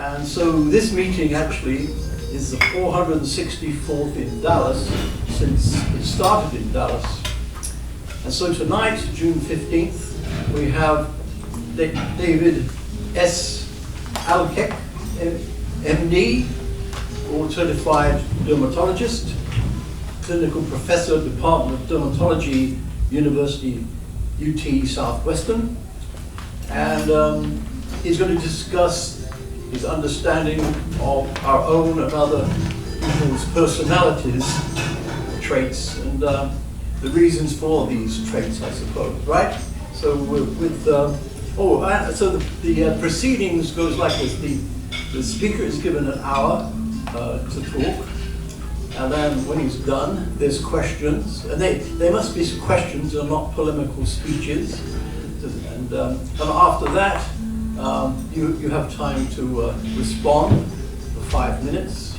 And so this meeting actually is the 464th in Dallas since it started in Dallas. And so tonight, June 15th, we have David S. Alkek, MD, or Certified Dermatologist, Clinical Professor, Department of Dermatology, University UT Southwestern. And he's going to discuss his understanding of our own and other people's personalities, traits, and the reasons for these traits, I suppose, right? So so the proceedings goes like this. The speaker is given an hour to talk, and then when he's done, there's questions, and they must be questions and not polemical speeches. And after that, you have time to respond for 5 minutes.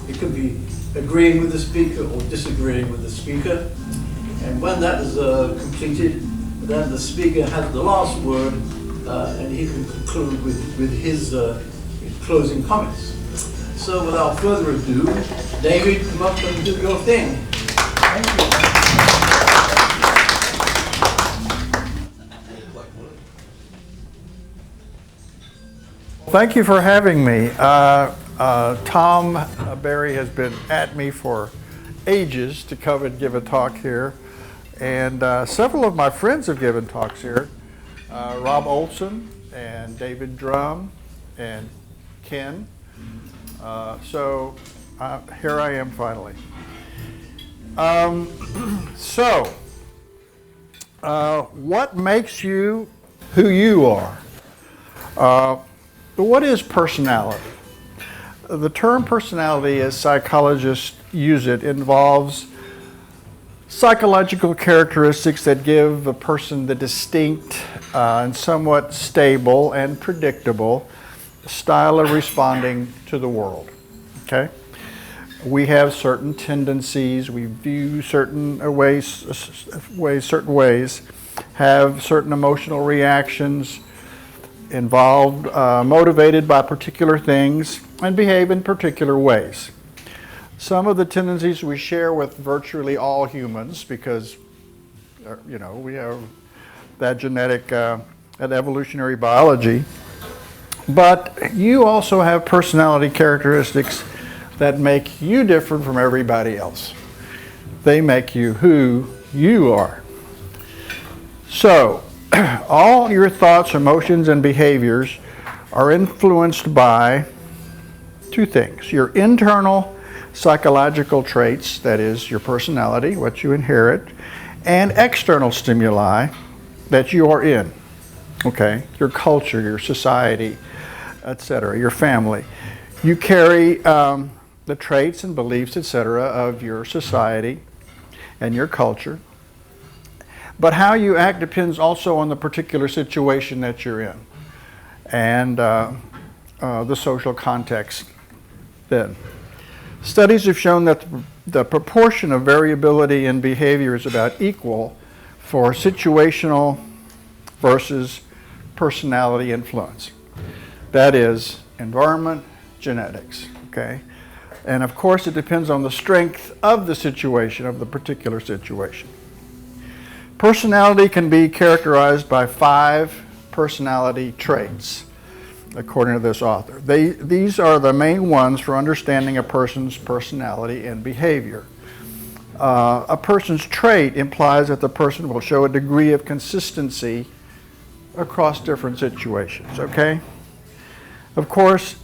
It could be agreeing with the speaker or disagreeing with the speaker. And when that is completed, then the speaker has the last word, and he can conclude with his closing comments. So without further ado, David, come up and do your thing. Thank you. Thank you for having me. Tom Berry has been at me for ages to come and give a talk here. And several of my friends have given talks here. Rob Olson and David Drum and Ken. So here I am finally. What makes you who you are? What is personality? The term personality, as psychologists use it, involves psychological characteristics that give a person the distinct and somewhat stable and predictable style of responding to the world. Okay? We have certain tendencies, we view certain ways, have certain emotional reactions, involved, motivated by particular things, and behave in particular ways. Some of the tendencies we share with virtually all humans because, we have that genetic and evolutionary biology. But you also have personality characteristics that make you different from everybody else. They make you who you are. So, all your thoughts, emotions, and behaviors are influenced by two things. Your internal psychological traits, that is your personality, what you inherit, and external stimuli that you are in. Okay, your culture, your society, etc., your family. You carry the traits and beliefs, etc., of your society and your culture. But how you act depends also on the particular situation that you're in and the social context then. Studies have shown that the proportion of variability in behavior is about equal for situational versus personality influence. That is environment, genetics, okay? And of course it depends on the strength of the situation, of the particular situation. Personality can be characterized by 5 personality traits, according to this author. These are the main ones for understanding a person's personality and behavior. A person's trait implies that the person will show a degree of consistency across different situations, okay? Of course,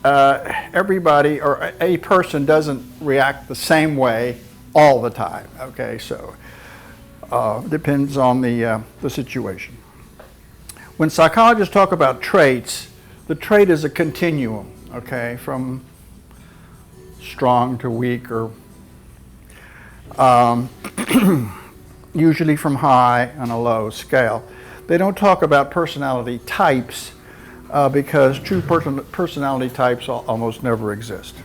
everybody or a person doesn't react the same way all the time, okay? So depends on the situation. When psychologists talk about traits, the trait is a continuum, okay, from strong to weak, or usually from high on a low scale. They don't talk about personality types because true personality types almost never exist.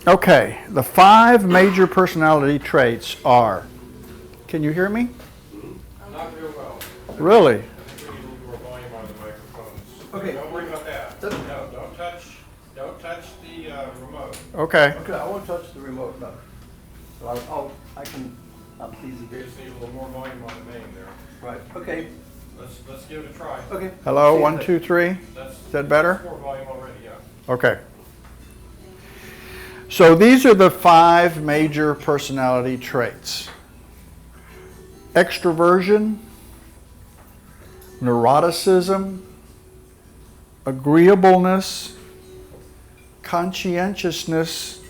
Okay, the 5 major personality traits are, can you hear me? Not real well. Really? I think we need a little more volume on the microphone. Okay. Don't worry about that. That- No, don't touch the remote. Okay. Okay, I won't touch the remote, no. So I can up these You again. just need a little more volume on the main there. Right, okay, Let's give it a try. okay. Hello, See you 1, later. 2, 3. That's Is that better? more volume already, yeah. Okay. So these are the 5 major personality traits. Extroversion, neuroticism, agreeableness, conscientiousness,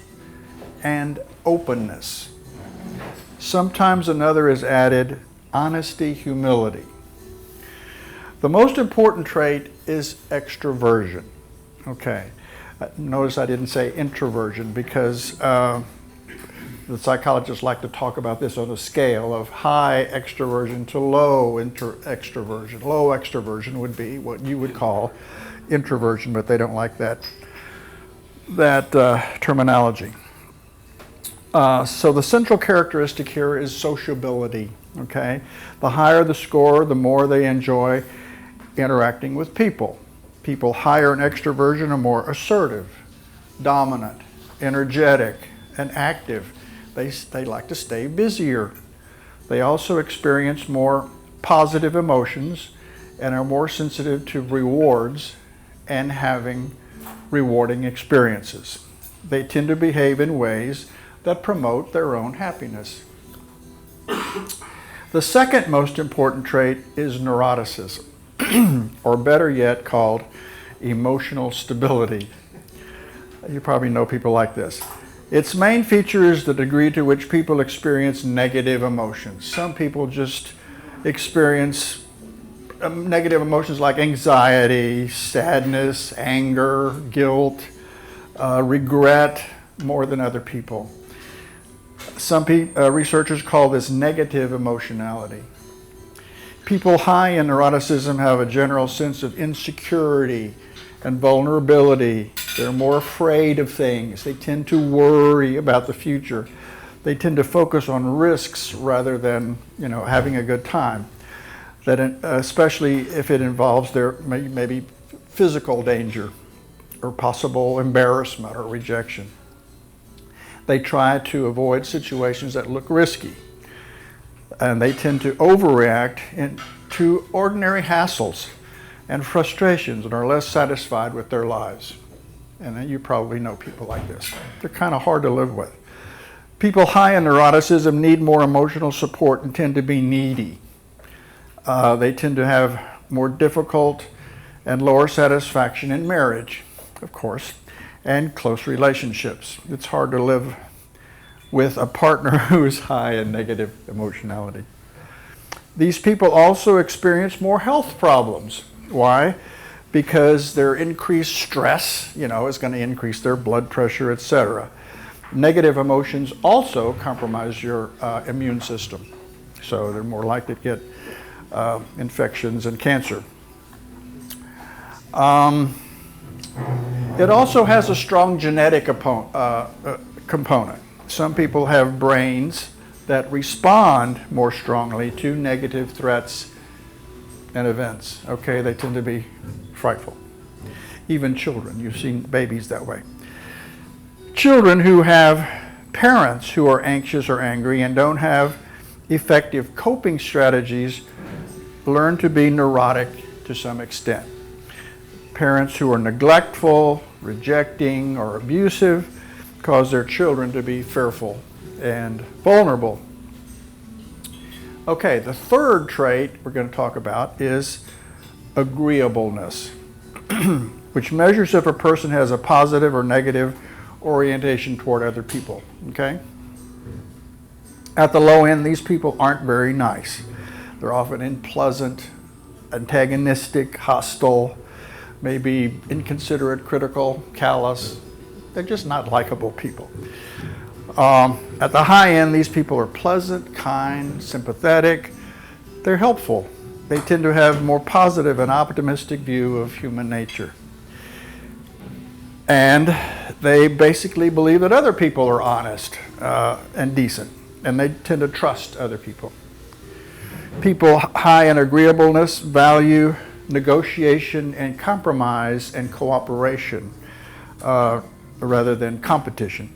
and openness. Sometimes another is added, honesty, humility. The most important trait is extroversion. Okay. Notice I didn't say introversion because the psychologists like to talk about this on a scale of high extroversion to low extroversion. Low extroversion would be what you would call introversion, but they don't like that terminology. So the central characteristic here is sociability. Okay, the higher the score, the more they enjoy interacting with people. People higher in extroversion are more assertive, dominant, energetic, and active. They like to stay busier. They also experience more positive emotions and are more sensitive to rewards and having rewarding experiences. They tend to behave in ways that promote their own happiness. The second most important trait is neuroticism, or better yet called emotional stability. You probably know people like this. Its main feature is the degree to which people experience negative emotions. Some people just experience negative emotions like anxiety, sadness, anger, guilt, regret more than other people. Some researchers call this negative emotionality. People high in neuroticism have a general sense of insecurity and vulnerability. They're more afraid of things. They tend to worry about the future. They tend to focus on risks rather than, having a good time. That especially if it involves their maybe physical danger or possible embarrassment or rejection. They try to avoid situations that look risky. And they tend to overreact to ordinary hassles and frustrations and are less satisfied with their lives. And you probably know people like this. They're kind of hard to live with. People high in neuroticism need more emotional support and tend to be needy. They tend to have more difficult and lower satisfaction in marriage, of course, and close relationships. It's hard to live with a partner who is high in negative emotionality. These people also experience more health problems. Why? Because their increased stress, is going to increase their blood pressure, etc. Negative emotions also compromise your immune system. So they're more likely to get infections and cancer. It also has a strong genetic component. Some people have brains that respond more strongly to negative threats and events. Okay, they tend to be frightful. Even children, you've seen babies that way. Children who have parents who are anxious or angry and don't have effective coping strategies learn to be neurotic to some extent. Parents who are neglectful, rejecting, or abusive cause their children to be fearful and vulnerable. Okay, the third trait we're going to talk about is agreeableness, which measures if a person has a positive or negative orientation toward other people. Okay? At the low end, these people aren't very nice. They're often unpleasant, antagonistic, hostile, maybe inconsiderate, critical, callous. They're just not likable people. At the high end, these people are pleasant, kind, sympathetic. They're helpful. They tend to have more positive and optimistic view of human nature. And they basically believe that other people are honest and decent, and they tend to trust other people. People high in agreeableness value negotiation and compromise and cooperation rather than competition.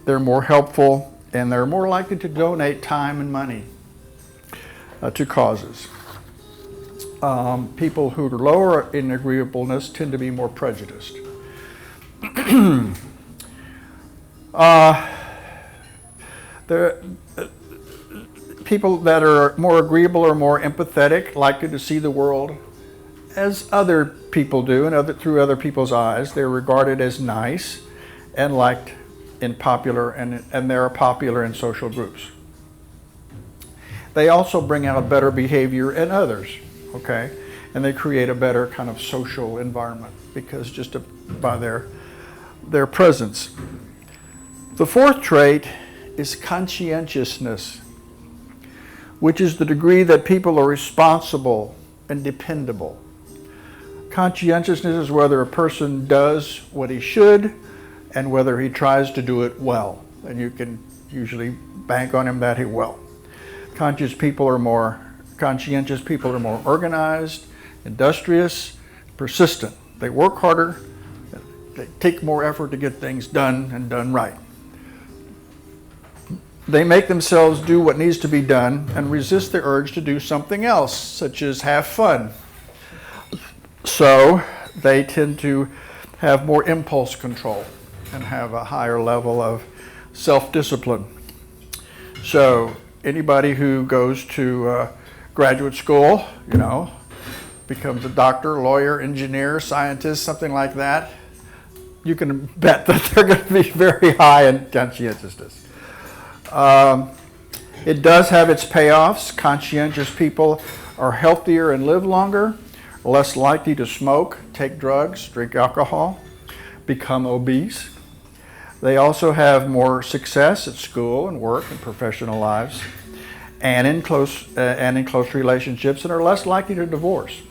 They're more helpful and they're more likely to donate time and money to causes. People who are lower in agreeableness tend to be more prejudiced. People that are more agreeable or more empathetic, likely to see the world as other people do and through other people's eyes. They're regarded as nice and liked in popular, and they're popular in social groups. They also bring out better behavior in others, okay? And they create a better kind of social environment because just by their presence. The fourth trait is conscientiousness, which is the degree that people are responsible and dependable. Conscientiousness is whether a person does what he should and whether he tries to do it well. And you can usually bank on him that he will. Conscientious people are more organized, industrious, persistent. They work harder, they take more effort to get things done and done right. They make themselves do what needs to be done and resist the urge to do something else, such as have fun. So they tend to have more impulse control and have a higher level of self-discipline. So anybody who goes to graduate school, becomes a doctor, lawyer, engineer, scientist, something like that, you can bet that they're going to be very high in conscientiousness. It does have its payoffs. Conscientious people are healthier and live longer, less likely to smoke, take drugs, drink alcohol, become obese. They also have more success at school and work and professional lives, and in close relationships, and are less likely to divorce.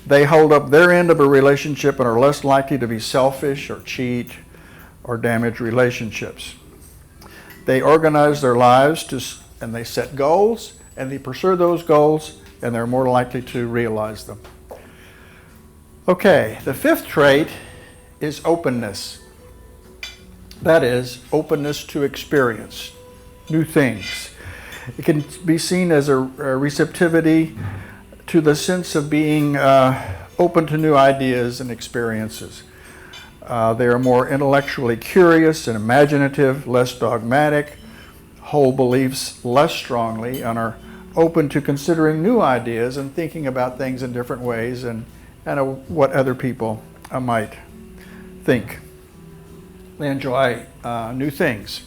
They hold up their end of a relationship and are less likely to be selfish or cheat or damage relationships. They organize their lives and they set goals and they pursue those goals, and they're more likely to realize them. Okay, the fifth trait is openness. That is, openness to experience new things. It can be seen as a receptivity to the sense of being open to new ideas and experiences. They are more intellectually curious and imaginative, less dogmatic, hold beliefs less strongly, and are open to considering new ideas and thinking about things in different ways and what other people might think. They enjoy new things.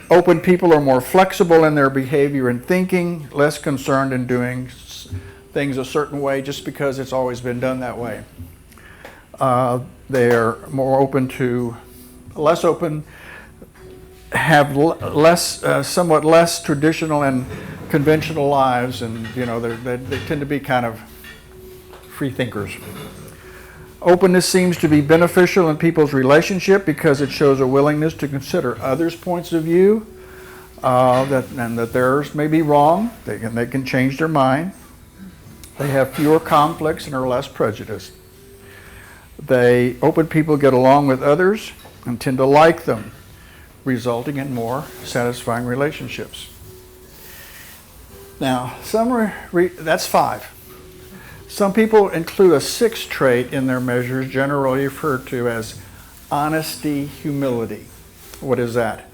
Open people are more flexible in their behavior and thinking, less concerned in doing things a certain way just because it's always been done that way. They're less open, have somewhat less traditional and conventional lives, and they tend to be kind of free thinkers. Openness seems to be beneficial in people's relationship because it shows a willingness to consider others' points of view, that theirs may be wrong. They can change their mind. They have fewer conflicts and are less prejudiced. Open people get along with others and tend to like them, resulting in more satisfying relationships. Now, that's 5. Some people include a 6th trait in their measures, generally referred to as honesty, humility. What is that?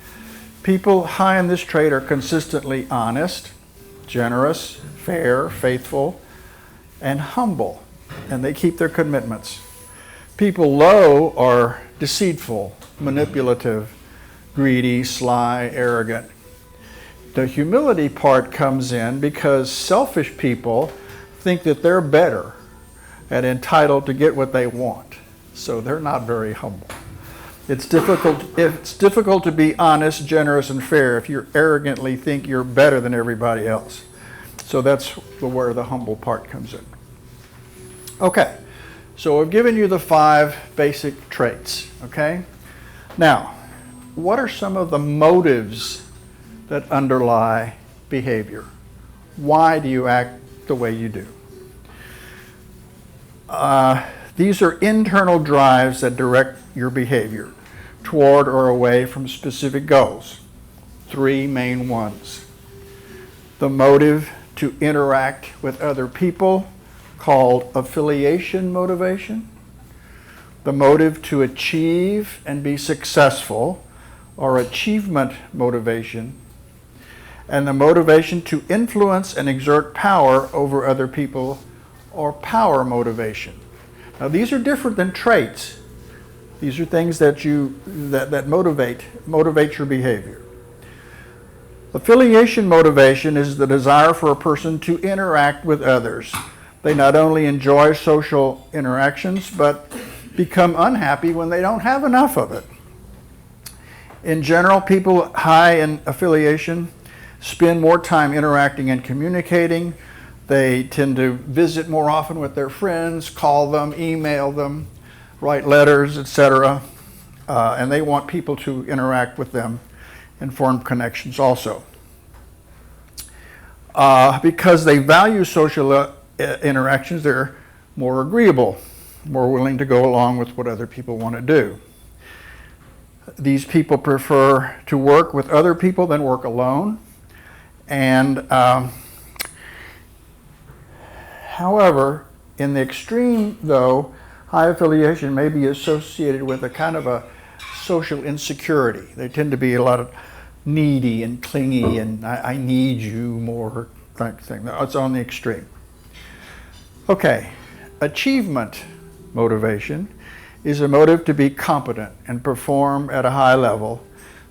People high in this trait are consistently honest, generous, fair, faithful, and humble, and they keep their commitments. People low are deceitful, manipulative, greedy, sly, arrogant. The humility part comes in because selfish people think that they're better and entitled to get what they want, so they're not very humble. It's difficult to be honest, generous, and fair if you arrogantly think you're better than everybody else. So that's where the humble part comes in. Okay, so I've given you the 5 basic traits, okay? Now, what are some of the motives that underlie behavior? Why do you act the way you do? These are internal drives that direct your behavior toward or away from specific goals. Three main ones. The motive to interact with other people, called affiliation motivation. The motive to achieve and be successful, or achievement motivation. And the motivation to influence and exert power over other people, or power motivation. Now these are different than traits. These are things that motivate your behavior. Affiliation motivation is the desire for a person to interact with others. They not only enjoy social interactions, but become unhappy when they don't have enough of it. In general, people high in affiliation spend more time interacting and communicating. They tend to visit more often with their friends, call them, email them, write letters, etc. And they want people to interact with them and form connections also. Because they value social interactions, they're more agreeable, more willing to go along with what other people want to do. These people prefer to work with other people than work alone. And however, in the extreme though, high affiliation may be associated with a kind of a social insecurity. They tend to be a lot of needy and clingy and I need you more type thing. It's on the extreme. Okay, achievement motivation is a motive to be competent and perform at a high level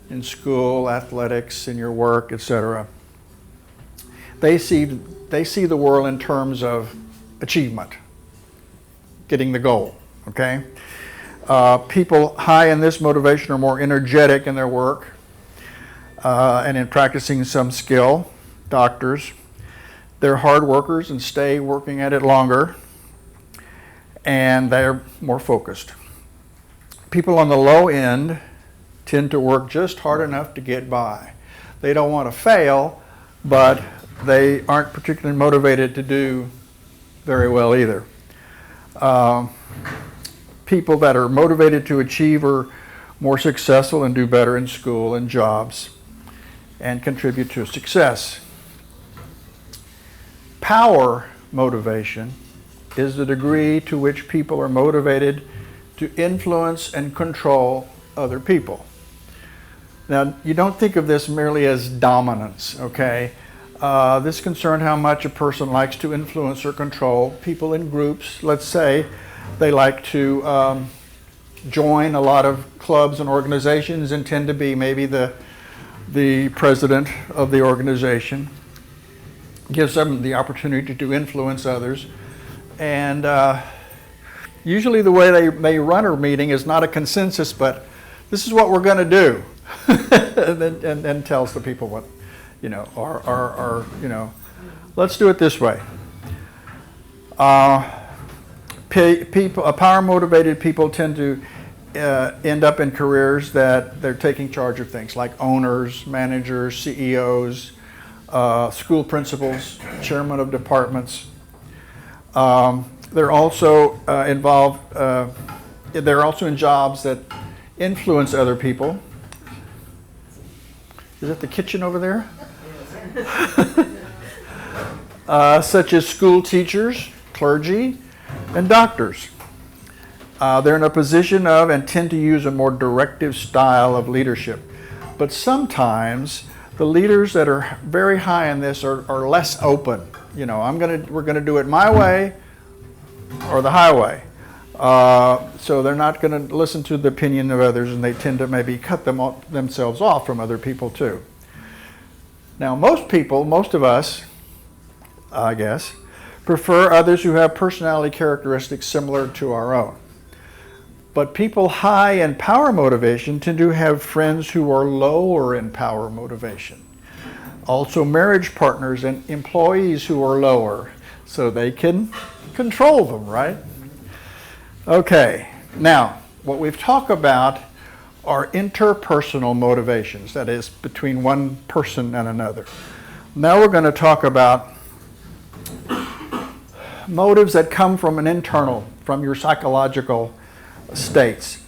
in school, athletics, in your work, etc. They see the world in terms of achievement, getting the goal, okay? People high in this motivation are more energetic in their work and in practicing some skill. Doctors, they're hard workers and stay working at it longer, and they're more focused. People on the low end tend to work just hard enough to get by. They don't want to fail, but they aren't particularly motivated to do very well either. People that are motivated to achieve are more successful and do better in school and jobs and contribute to success. Power motivation is the degree to which people are motivated to influence and control other people. Now, you don't think of this merely as dominance, okay? This concerns how much a person likes to influence or control people in groups. Let's say they like to join a lot of clubs and organizations and tend to be maybe the president of the organization. Gives them the opportunity to influence others. And usually the way they run a meeting is not a consensus, but this is what we're going to do. and then tells the people what, let's do it this way. Power-motivated people tend to end up in careers that they're taking charge of things like owners, managers, CEOs, school principals, chairman of departments. They're also involved. They're also in jobs that influence other people. Is that the kitchen over there? Such as school teachers, clergy, and doctors. They're in a position of and tend to use a more directive style of leadership. But sometimes the leaders that are very high in this are less open. We're gonna do it my way or the highway. So they're not going to listen to the opinion of others, and they tend to maybe cut themselves off from other people too. Now, most of us, I guess, prefer others who have personality characteristics similar to our own. But people high in power motivation tend to have friends who are lower in power motivation. Also marriage partners and employees who are lower, so they can control them, right? Okay, now what we've talked about are interpersonal motivations, that is, between one person and another. Now we're going to talk about motives that come from from your psychological states.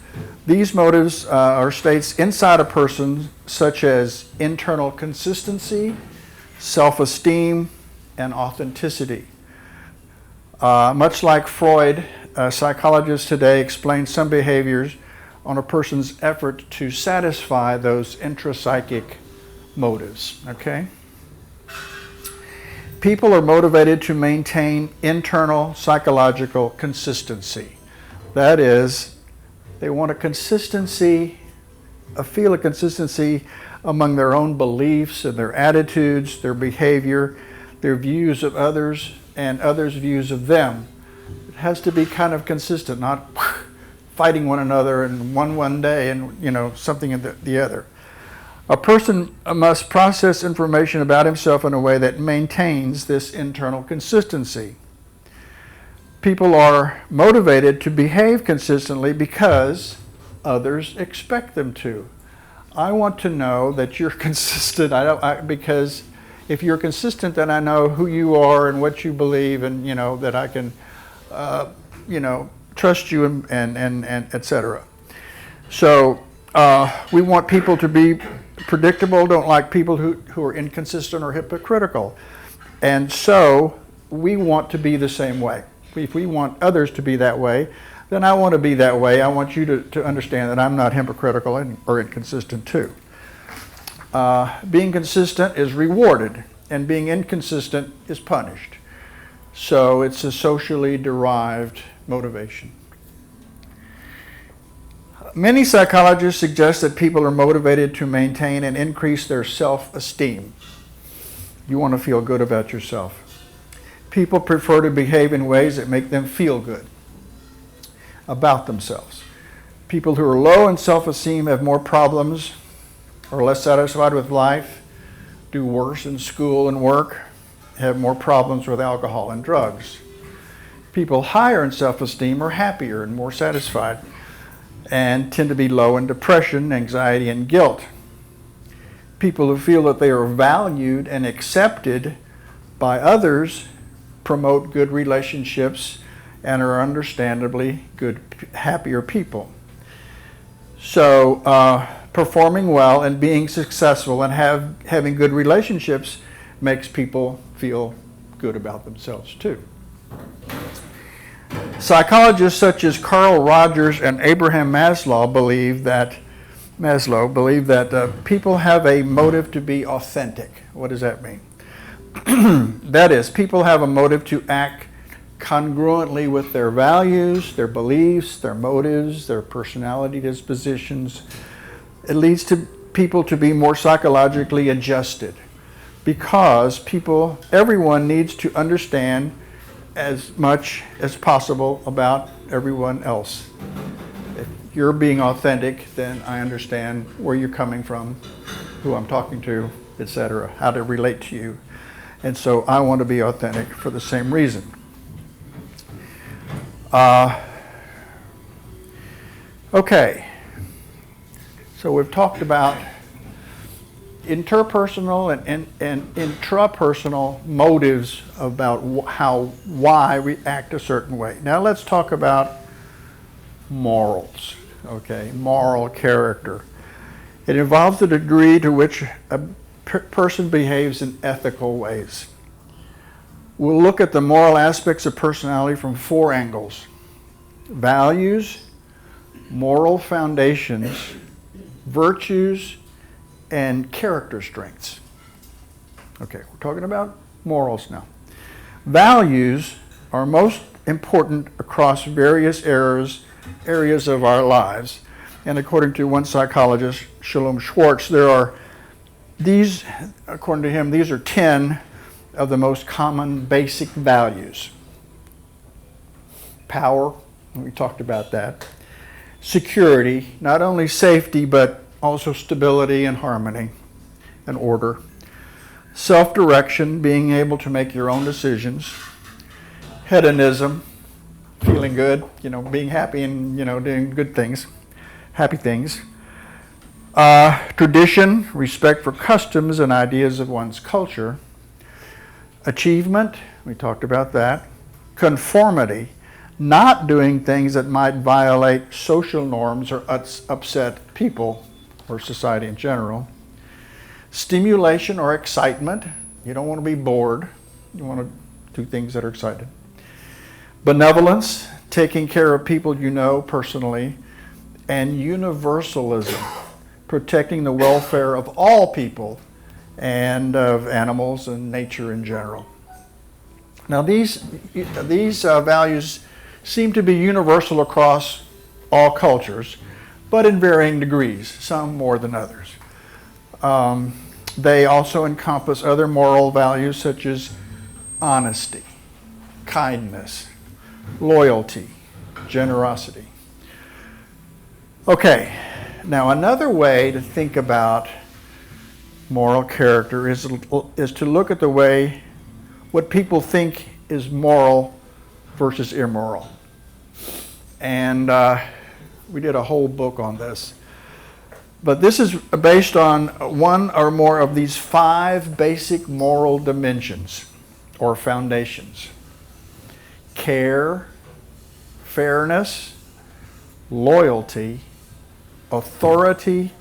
These motives are states inside a person, such as internal consistency, self-esteem, and authenticity. Much like Freud, psychologists today explain some behaviors on a person's effort to satisfy those intrapsychic motives, okay? People are motivated to maintain internal psychological consistency. That is, they want a feel of consistency among their own beliefs and their attitudes, their behavior, their views of others, and others' views of them. It has to be kind of consistent, not fighting one another and one day and something in the other. A person must process information about himself in a way that maintains this internal consistency. People are motivated to behave consistently because others expect them to. I want to know that you're consistent. Because if you're consistent, then I know who you are and what you believe, and that I can, trust you and etc. So we want people to be predictable. Don't like people who are inconsistent or hypocritical, and so we want to be the same way. If we want others to be that way, then I want to be that way. I want you to understand that I'm not hypocritical or inconsistent too. Being consistent is rewarded, and being inconsistent is punished. So it's a socially derived motivation. Many psychologists suggest that people are motivated to maintain and increase their self-esteem. You want to feel good about yourself. People prefer to behave in ways that make them feel good about themselves. People who are low in self-esteem have more problems, are less satisfied with life, do worse in school and work, have more problems with alcohol and drugs. People higher in self-esteem are happier and more satisfied, and tend to be low in depression, anxiety, and guilt. People who feel that they are valued and accepted by others promote good relationships and are understandably happier people. So performing well and being successful and having good relationships makes people feel good about themselves too. Psychologists such as Carl Rogers and Abraham Maslow believe that people have a motive to be authentic. What does that mean? That is, people have a motive to act congruently with their values, their beliefs, their motives, their personality dispositions. It leads to people to be more psychologically adjusted because everyone needs to understand as much as possible about everyone else. If you're being authentic, then I understand where you're coming from, who I'm talking to, etc., how to relate to you. And so I want to be authentic for the same reason. Okay, so we've talked about interpersonal and intrapersonal motives about why we act a certain way. Now let's talk about morals, okay, moral character. It involves the degree to which a person behaves in ethical ways. We'll look at the moral aspects of personality from 4 angles: values, moral foundations, virtues, and character strengths. Okay, we're talking about morals now. Values are most important across various areas of our lives. And according to one psychologist, Shalom Schwartz, according to him, these are 10 of the most common basic values. Power, we talked about that. Security, not only safety, but also stability and harmony and order. Self-direction, being able to make your own decisions. Hedonism, feeling good, being happy and, doing good things, happy things. Tradition, respect for customs and ideas of one's culture. Achievement, we talked about that. conformity, not doing things that might violate social norms or upset people or society in general. Stimulation or excitement. You don't want to be bored. You want to do things that are exciting. Benevolence, taking care of people you know personally. And universalism, protecting the welfare of all people and of animals and nature in general. Now these values seem to be universal across all cultures, but in varying degrees, some more than others. They also encompass other moral values such as honesty, kindness, loyalty, generosity. Okay, now another way to think about moral character is to look at the way what people think is moral versus immoral. And we did a whole book on this. But this is based on one or more of these 5 basic moral dimensions or foundations: care, fairness, loyalty, authority,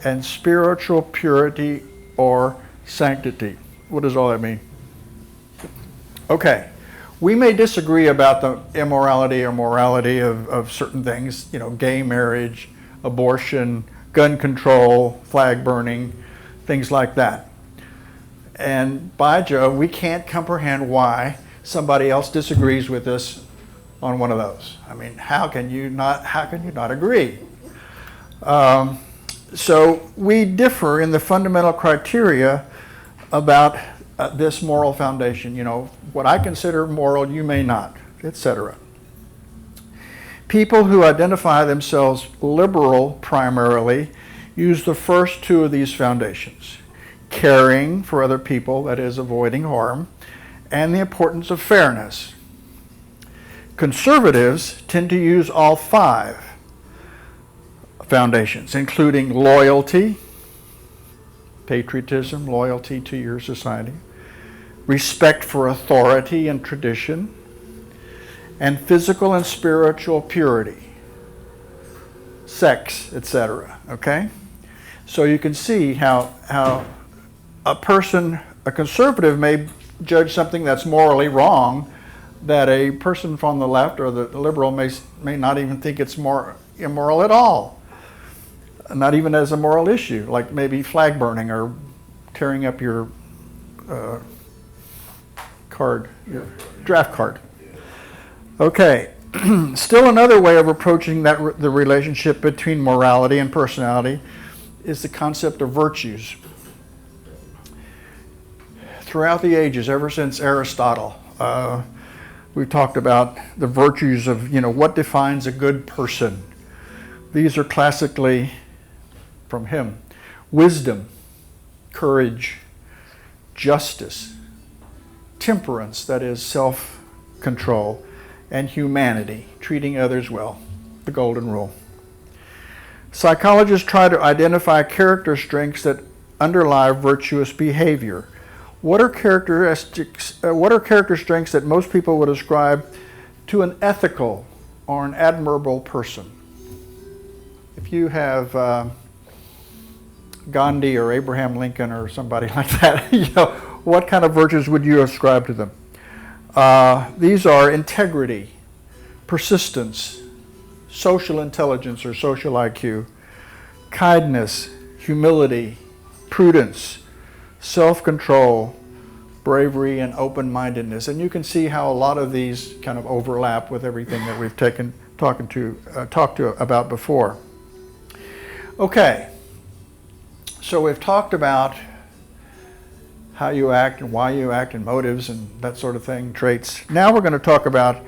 and spiritual purity or sanctity. What does all that mean? Okay, we may disagree about the immorality or morality of certain things, gay marriage, abortion, gun control, flag burning, things like that. And by Jove, we can't comprehend why somebody else disagrees with us on one of those. I mean, how can you not agree? So we differ in the fundamental criteria about this moral foundation. What I consider moral, you may not, etc. People who identify themselves liberal primarily use the first 2 of these foundations: caring for other people, that is, avoiding harm, and the importance of fairness. Conservatives tend to use all 5 foundations, including loyalty, patriotism, loyalty to your society, respect for authority and tradition, and physical and spiritual purity, sex, etc. Okay? So you can see how a conservative may judge something that's morally wrong that a person from the left or the liberal may not even think it's more immoral at all. Not even as a moral issue, like maybe flag burning or tearing up your draft card. Okay, still another way of approaching the relationship between morality and personality is the concept of virtues. Throughout the ages, ever since Aristotle, we've talked about the virtues of, what defines a good person. These are classically from him: wisdom, courage, justice, temperance, that is self-control, and humanity, treating others well, the golden rule. Psychologists try to identify character strengths that underlie virtuous behavior. What are character strengths that most people would ascribe to an ethical or an admirable person? If you have Gandhi or Abraham Lincoln or somebody like that, what kind of virtues would you ascribe to them? These are integrity, persistence, social intelligence or social IQ, kindness, humility, prudence, self-control, bravery, and open-mindedness. And you can see how a lot of these kind of overlap with everything that we've talked about before. Okay, so we've talked about how you act and why you act and motives and that sort of thing, traits. Now we're going to talk about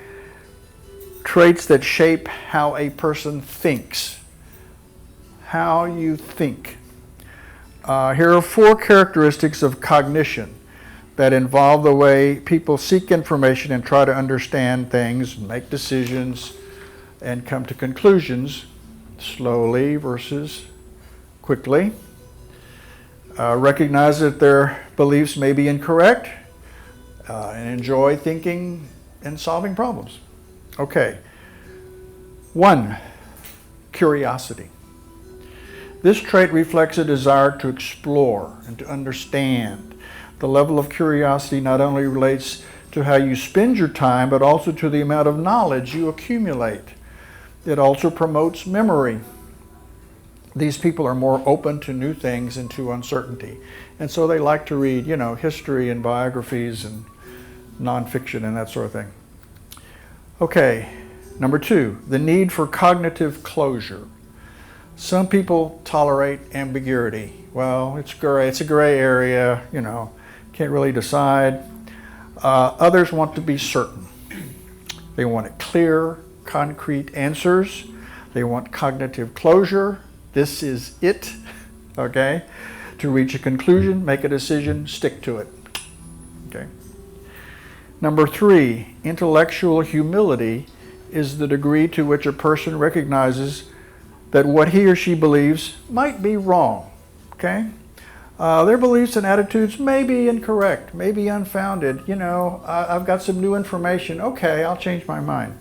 traits that shape how a person thinks. How you think. Here are 4 characteristics of cognition that involve the way people seek information and try to understand things, make decisions, and come to conclusions slowly versus quickly. Recognize that their beliefs may be incorrect, and enjoy thinking in solving problems. Okay. 1, curiosity. This trait reflects a desire to explore and to understand. The level of curiosity not only relates to how you spend your time, but also to the amount of knowledge you accumulate. It also promotes memory. These people are more open to new things and to uncertainty. And so they like to read, history and biographies and nonfiction and that sort of thing. Okay, number 2, the need for cognitive closure. Some people tolerate ambiguity. Well, it's gray, it's a gray area, can't really decide. Others want to be certain. They want clear, concrete answers. They want cognitive closure. This is it, okay? To reach a conclusion, make a decision, stick to it, okay? Number 3, intellectual humility is the degree to which a person recognizes that what he or she believes might be wrong, okay? Their beliefs and attitudes may be incorrect, may be unfounded. I've got some new information. Okay, I'll change my mind.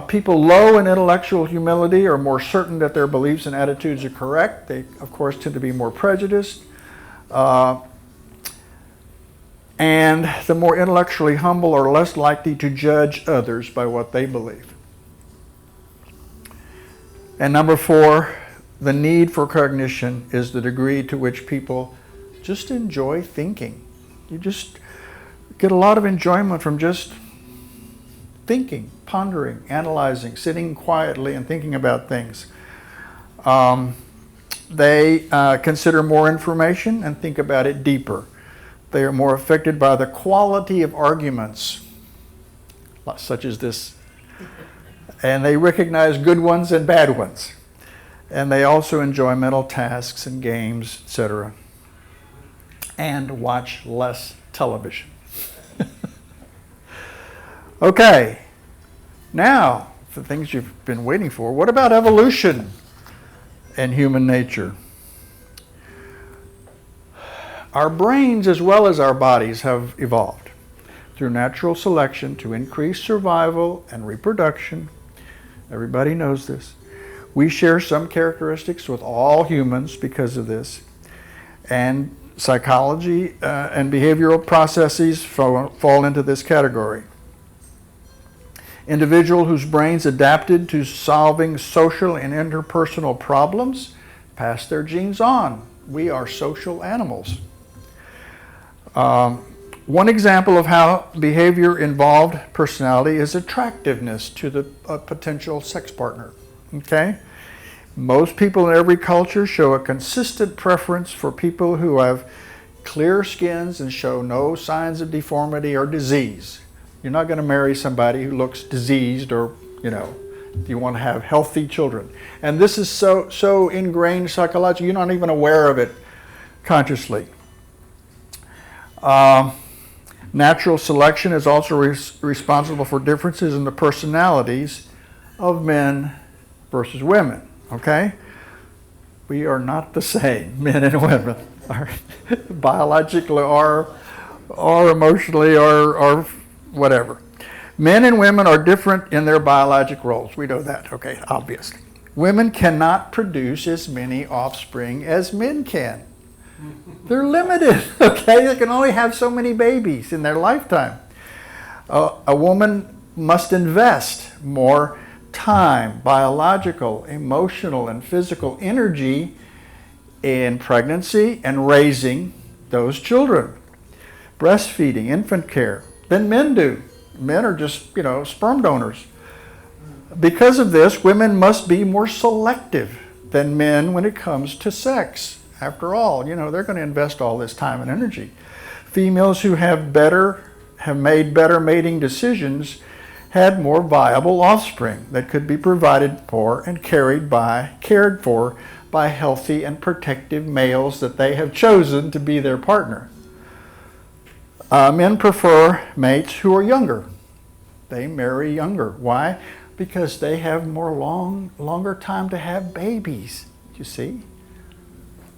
People low in intellectual humility are more certain that their beliefs and attitudes are correct. They, of course, tend to be more prejudiced. And the more intellectually humble are less likely to judge others by what they believe. And number 4, the need for cognition is the degree to which people just enjoy thinking. You just get a lot of enjoyment from just thinking, pondering, analyzing, sitting quietly and thinking about things. They consider more information and think about it deeper. They are more affected by the quality of arguments, such as this. And they recognize good ones and bad ones. And they also enjoy mental tasks and games, etc. And watch less television. Okay, now the things you've been waiting for. What about evolution and human nature? Our brains as well as our bodies have evolved through natural selection to increase survival and reproduction. Everybody knows this. We share some characteristics with all humans because of this. And psychology and behavioral processes fall into this category. Individuals whose brains adapted to solving social and interpersonal problems pass their genes on. We are social animals. One example of how behavior involved personality is attractiveness to the potential sex partner. Okay? Most people in every culture show a consistent preference for people who have clear skins and show no signs of deformity or disease. You're not going to marry somebody who looks diseased or, you want to have healthy children. And this is so ingrained psychologically, you're not even aware of it consciously. Natural selection is also responsible for differences in the personalities of men versus women, okay? We are not the same, men and women, biologically or emotionally or whatever. Men and women are different in their biologic roles. We know that, okay, obviously. Women cannot produce as many offspring as men can. They're limited, okay? They can only have so many babies in their lifetime. A woman must invest more time, biological, emotional, and physical energy in pregnancy and raising those children. Breastfeeding, infant care, than men do. Men are just, sperm donors. Because of this, women must be more selective than men when it comes to sex. After all, they're going to invest all this time and energy. Females who have made better mating decisions had more viable offspring that could be provided for and cared for by healthy and protective males that they have chosen to be their partner. Men prefer mates who are younger. They marry younger. Why? Because they have longer time to have babies. You see?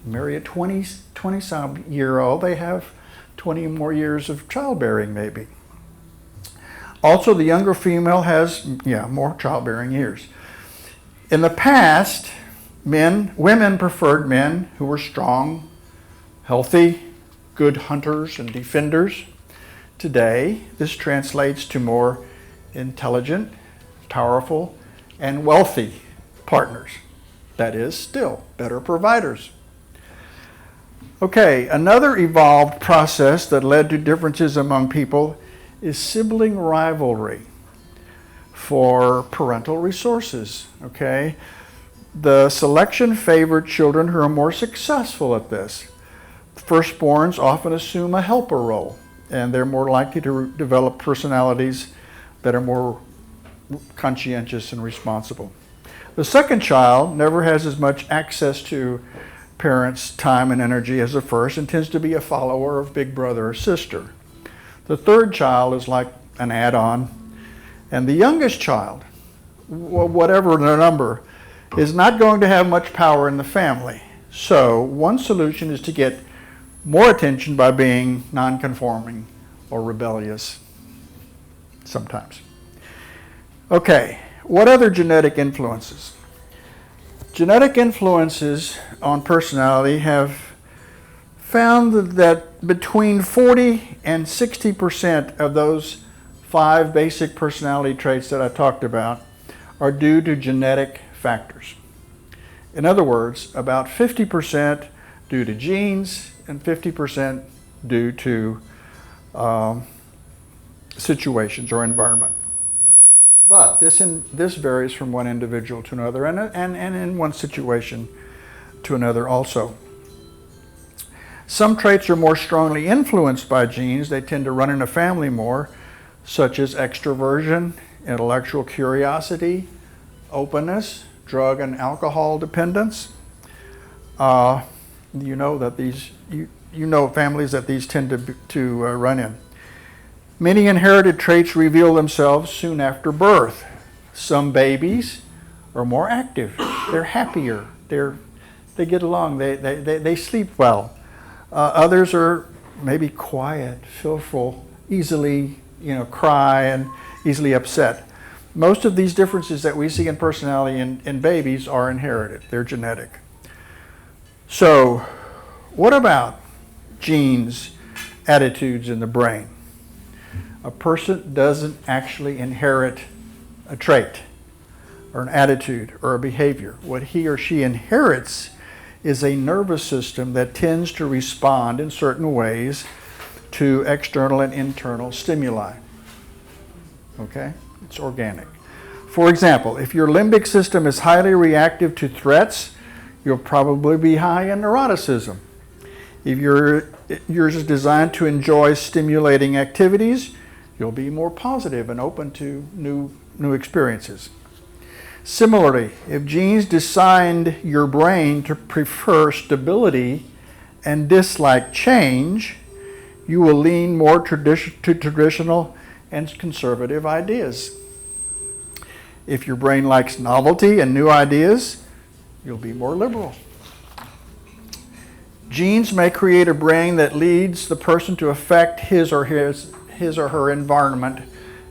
Marry a 20-some-year-old, they have 20 more years of childbearing maybe. Also, the younger female has, more childbearing years. In the past, women preferred men who were strong, healthy, good hunters and defenders. Today, this translates to more intelligent, powerful, and wealthy partners. That is, still better providers. Okay, another evolved process that led to differences among people is sibling rivalry for parental resources. Okay, the selection favored children who are more successful at this. Firstborns often assume a helper role, and they're more likely to develop personalities that are more conscientious and responsible. The second child never has as much access to parents' time and energy as the first and tends to be a follower of big brother or sister. The third child is like an add-on, and the youngest child, whatever the number, is not going to have much power in the family. So one solution is to get more attention by being non-conforming or rebellious sometimes. Okay, what other genetic influences? Genetic influences on personality have found that between 40 and 60% of those 5 basic personality traits that I talked about are due to genetic factors. In other words, about 50% due to genes and 50% due to situations or environment. But this varies from one individual to another and in one situation to another also. Some traits are more strongly influenced by genes. They tend to run in a family more, such as extroversion, intellectual curiosity, openness, drug and alcohol dependence. You know families that these tend to run in. Many inherited traits reveal themselves soon after birth. Some babies are more active. They're happier. They get along. They sleep well. Others are maybe quiet, fearful, easily cry and easily upset. Most of these differences that we see in personality in babies are inherited. They're genetic. So, what about genes, attitudes in the brain? A person doesn't actually inherit a trait or an attitude or a behavior. What he or she inherits is a nervous system that tends to respond in certain ways to external and internal stimuli. Okay? It's organic. For example, if your limbic system is highly reactive to threats, you'll probably be high in neuroticism. If yours is designed to enjoy stimulating activities, you'll be more positive and open to new experiences. Similarly, if genes designed your brain to prefer stability and dislike change, you will lean more to traditional and conservative ideas. If your brain likes novelty and new ideas, you'll be more liberal. Genes may create a brain that leads the person to affect his or her environment,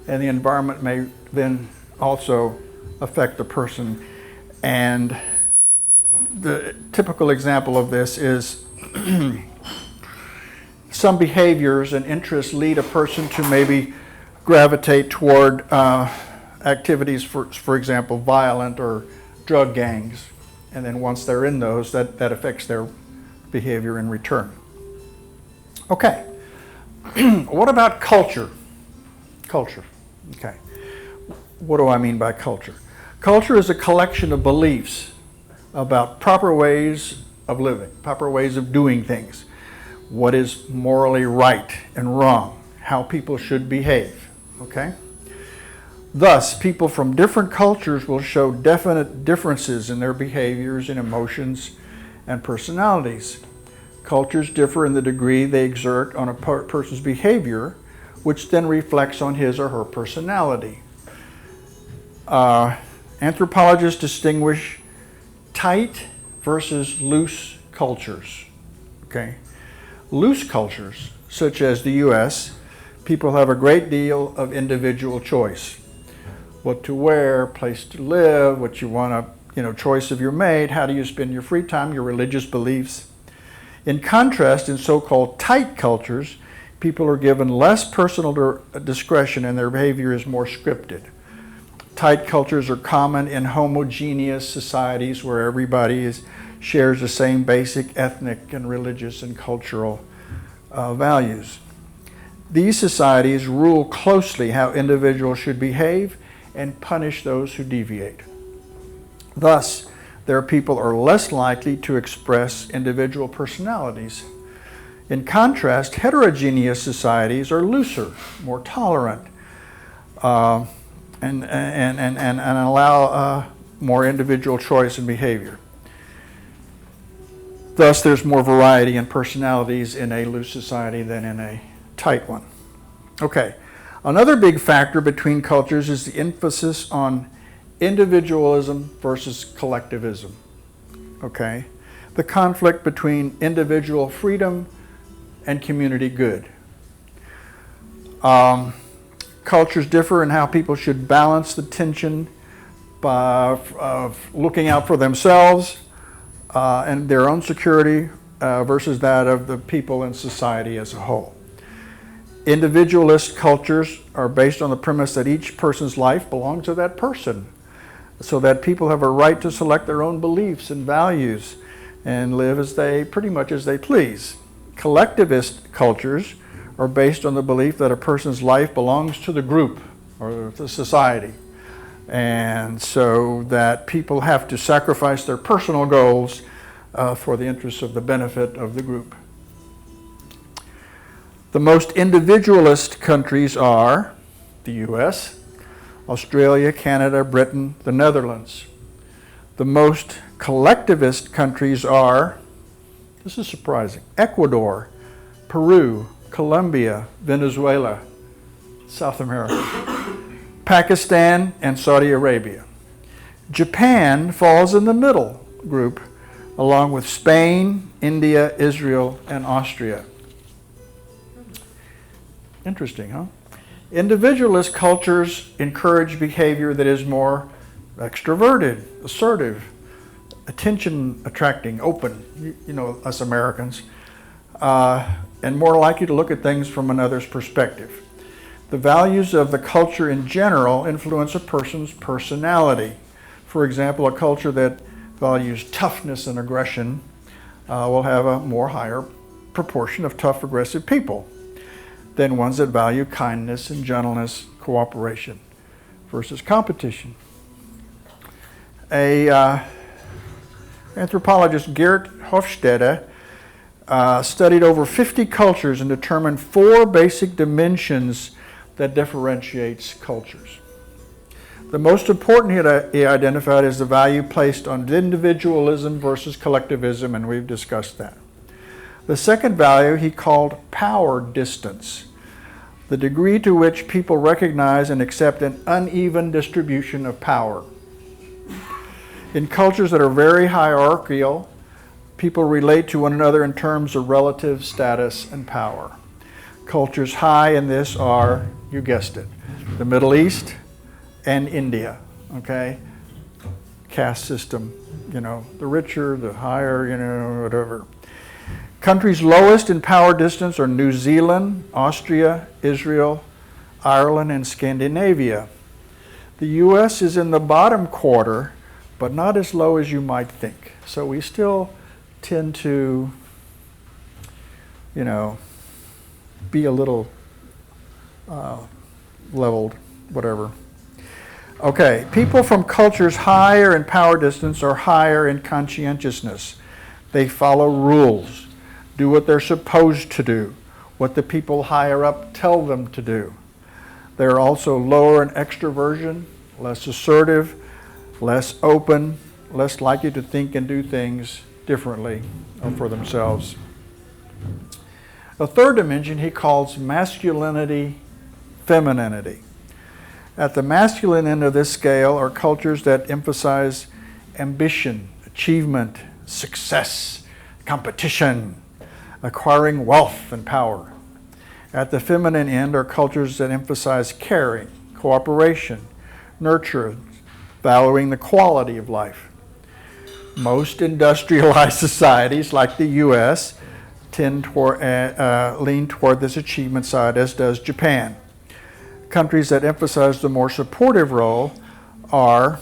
and the environment may then also affect the person. And the typical example of this is some behaviors and interests lead a person to maybe gravitate toward activities, for example, violent or drug gangs. And then once they're in those, that affects their behavior in return. Okay. What about culture? Culture. Okay. What do I mean by culture? Culture is a collection of beliefs about proper ways of living, proper ways of doing things, what is morally right and wrong, how people should behave. Okay? Thus, people from different cultures will show definite differences in their behaviors and emotions and personalities. Cultures differ in the degree they exert on a person's behavior, which then reflects on his or her personality. Anthropologists distinguish tight versus loose cultures. Okay? Loose cultures, such as the U.S., People have a great deal of individual choice. What to wear, place to live, what you want to, choice of your mate, how do you spend your free time, your religious beliefs. In contrast, in so-called tight cultures, people are given less personal discretion and their behavior is more scripted. Tight cultures are common in homogeneous societies where everybody shares the same basic ethnic and religious and cultural values. These societies rule closely how individuals should behave and punish those who deviate. Thus, their people are less likely to express individual personalities. In contrast, heterogeneous societies are looser, more tolerant, and allow more individual choice and behavior. Thus, there's more variety in personalities in a loose society than in a tight one. Okay, another big factor between cultures is the emphasis on individualism versus collectivism. Okay, the conflict between individual freedom and community good. Cultures differ in how people should balance the tension of looking out for themselves and their own security versus that of the people in society as a whole. Individualist cultures are based on the premise that each person's life belongs to that person, so that people have a right to select their own beliefs and values and live pretty much as they please. Collectivist cultures are based on the belief that a person's life belongs to the group or the society, and so that people have to sacrifice their personal goals for the interests of the benefit of the group. The most individualist countries are the US, Australia, Canada, Britain, the Netherlands. The most collectivist countries are, this is surprising, Ecuador, Peru, Colombia, Venezuela, South America, Pakistan, and Saudi Arabia. Japan falls in the middle group, along with Spain, India, Israel, and Austria. Interesting, huh? Individualist cultures encourage behavior that is more extroverted, assertive, attention-attracting, open, us Americans, and more likely to look at things from another's perspective. The values of the culture in general influence a person's personality. For example, a culture that values toughness and aggression will have a more higher proportion of tough, aggressive people than ones that value kindness and gentleness, cooperation versus competition. Anthropologist Geert Hofstede studied over 50 cultures and determined 4 basic dimensions that differentiates cultures. The most important he identified is the value placed on individualism versus collectivism, and we've discussed that. The second value he called power distance, the degree to which people recognize and accept an uneven distribution of power. In cultures that are very hierarchical, people relate to one another in terms of relative status and power. Cultures high in this are, you guessed it, the Middle East and India, okay? Caste system, the richer, the higher, whatever. Countries lowest in power distance are New Zealand, Austria, Israel, Ireland, and Scandinavia. The US is in the bottom quarter, but not as low as you might think. So we still tend to, be a little leveled, whatever. Okay, people from cultures higher in power distance are higher in conscientiousness. They follow rules, do what they're supposed to do, what the people higher up tell them to do. They're also lower in extroversion, less assertive, less open, less likely to think and do things differently for themselves. A third dimension he calls masculinity femininity. At the masculine end of this scale are cultures that emphasize ambition, achievement, success, competition, acquiring wealth and power. At the feminine end are cultures that emphasize caring, cooperation, nurture, valuing the quality of life. Most industrialized societies, like the U.S., lean toward this achievement side, as does Japan. Countries that emphasize the more supportive role are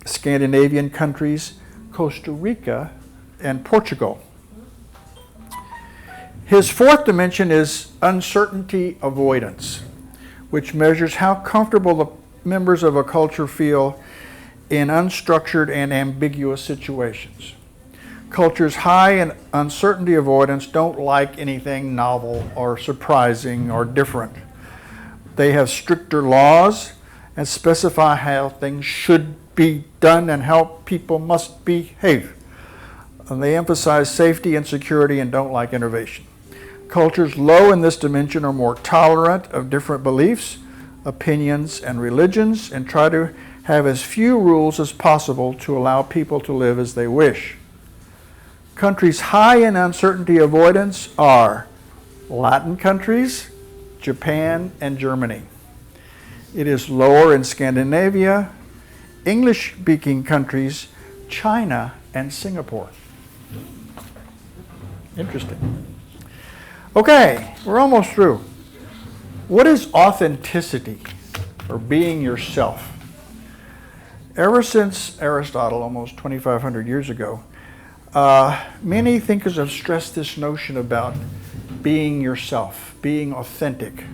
Scandinavian countries, Costa Rica, and Portugal. His fourth dimension is uncertainty avoidance, which measures how comfortable the members of a culture feel in unstructured and ambiguous situations. Cultures high in uncertainty avoidance don't like anything novel or surprising or different. They have stricter laws and specify how things should be done and how people must behave. And they emphasize safety and security and don't like innovation. Cultures low in this dimension are more tolerant of different beliefs, opinions, and religions, and try to have as few rules as possible to allow people to live as they wish. Countries high in uncertainty avoidance are Latin countries, Japan, and Germany. It is lower in Scandinavia, English-speaking countries, China, and Singapore. Interesting. Okay, we're almost through. What is authenticity, or being yourself? Ever since Aristotle, almost 2,500 years ago, many thinkers have stressed this notion about being yourself, being authentic,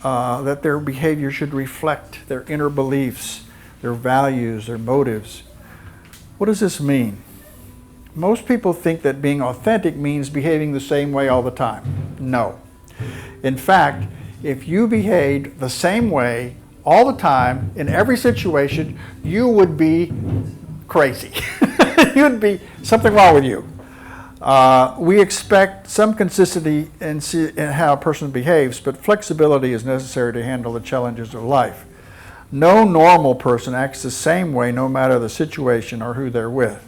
that their behavior should reflect their inner beliefs, their values, their motives. What does this mean? Most people think that being authentic means behaving the same way all the time. No. In fact, if you behaved the same way all the time in every situation, you would be crazy. You'd be something wrong with you. We expect some consistency in how a person behaves, but flexibility is necessary to handle the challenges of life. No normal person acts the same way no matter the situation or who they're with.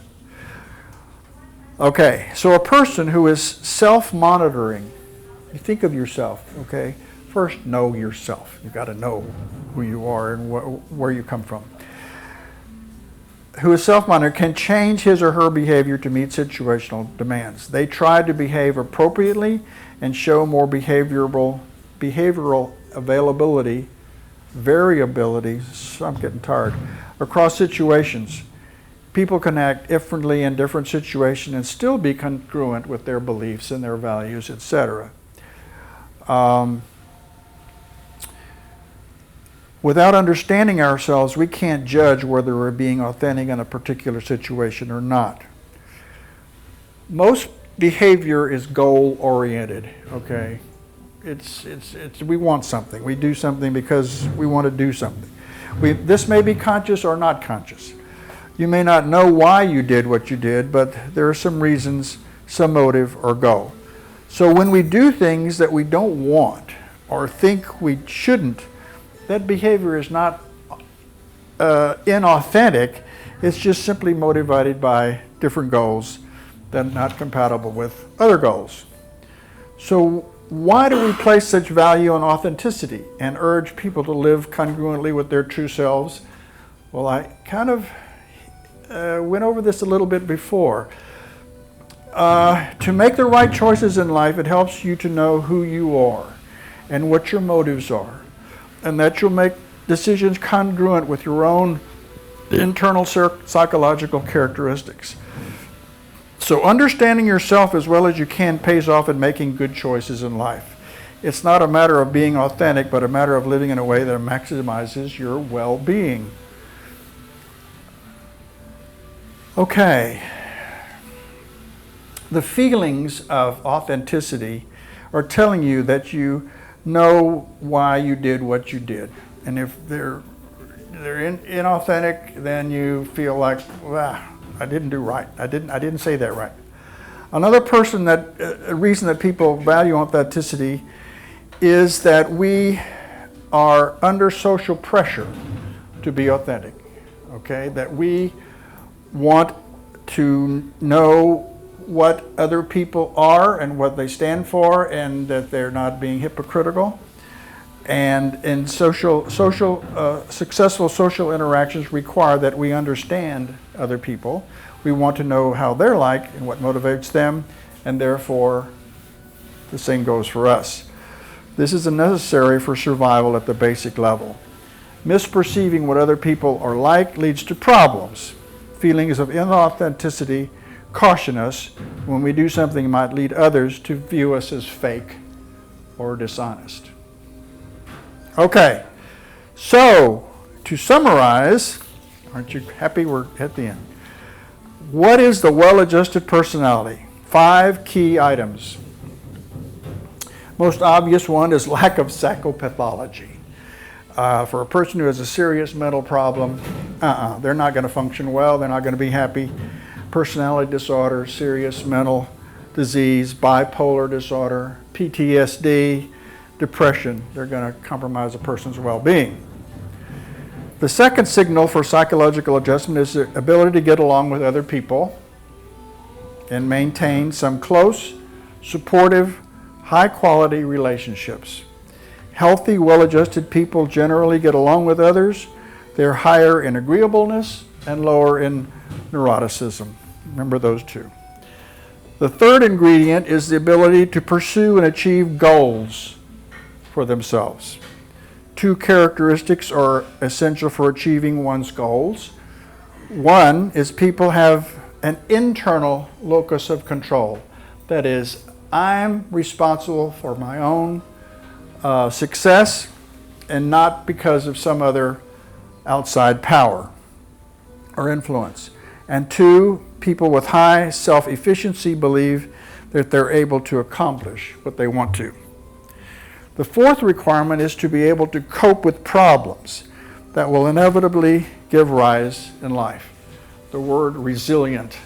Okay, so a person who is self-monitoring, you think of yourself, okay? First, know yourself. You've got to know who you are and where you come from. Who is self-monitoring can change his or her behavior to meet situational demands. They try to behave appropriately and show more behavioral variability, I'm getting tired, across situations. People can act differently in different situations and still be congruent with their beliefs and their values, etc. Without understanding ourselves, we can't judge whether we're being authentic in a particular situation or not. Most behavior is goal-oriented, okay? We want something. We do something because we want to do something. This may be conscious or not conscious. You may not know why you did what you did, but there are some reasons, some motive or goal. So when we do things that we don't want or think we shouldn't, that behavior is not inauthentic. It's just simply motivated by different goals that are not compatible with other goals. So why do we place such value on authenticity and urge people to live congruently with their true selves? Well, I kind of went over this a little bit before. To make the right choices in life, it helps you to know who you are and what your motives are, and that you'll make decisions congruent with your own internal psychological characteristics. So understanding yourself as well as you can pays off in making good choices in life. It's not a matter of being authentic, but a matter of living in a way that maximizes your well-being. Okay. The feelings of authenticity are telling you that you know why you did what you did. And if they're inauthentic, then you feel like, well, I didn't do right. I didn't say that right. Another reason that people value authenticity is that we are under social pressure to be authentic. Okay? That we want to know what other people are and what they stand for, and that they're not being hypocritical. And in successful social interactions require that we understand other people. We want to know how they're like and what motivates them, and therefore the same goes for us. This is necessary for survival at the basic level. Misperceiving what other people are like leads to problems. Feelings of inauthenticity caution us when we do something that might lead others to view us as fake or dishonest. Okay, so to summarize, aren't you happy we're at the end? What is the well-adjusted personality? 5 key items. Most obvious one is lack of psychopathology. For a person who has a serious mental problem, they're not going to function well, they're not going to be happy. Personality disorder, serious mental disease, bipolar disorder, PTSD, depression, they're going to compromise a person's well-being. The second signal for psychological adjustment is the ability to get along with other people and maintain some close, supportive, high-quality relationships. Healthy, well-adjusted people generally get along with others. They're higher in agreeableness and lower in neuroticism. Remember those two. The third ingredient is the ability to pursue and achieve goals for themselves. 2 characteristics are essential for achieving one's goals. One is people have an internal locus of control. That is, I'm responsible for my own success and not because of some other outside power or influence. And 2, people with high self-efficiency believe that they're able to accomplish what they want to. The fourth requirement is to be able to cope with problems that will inevitably give rise in life. The word resilient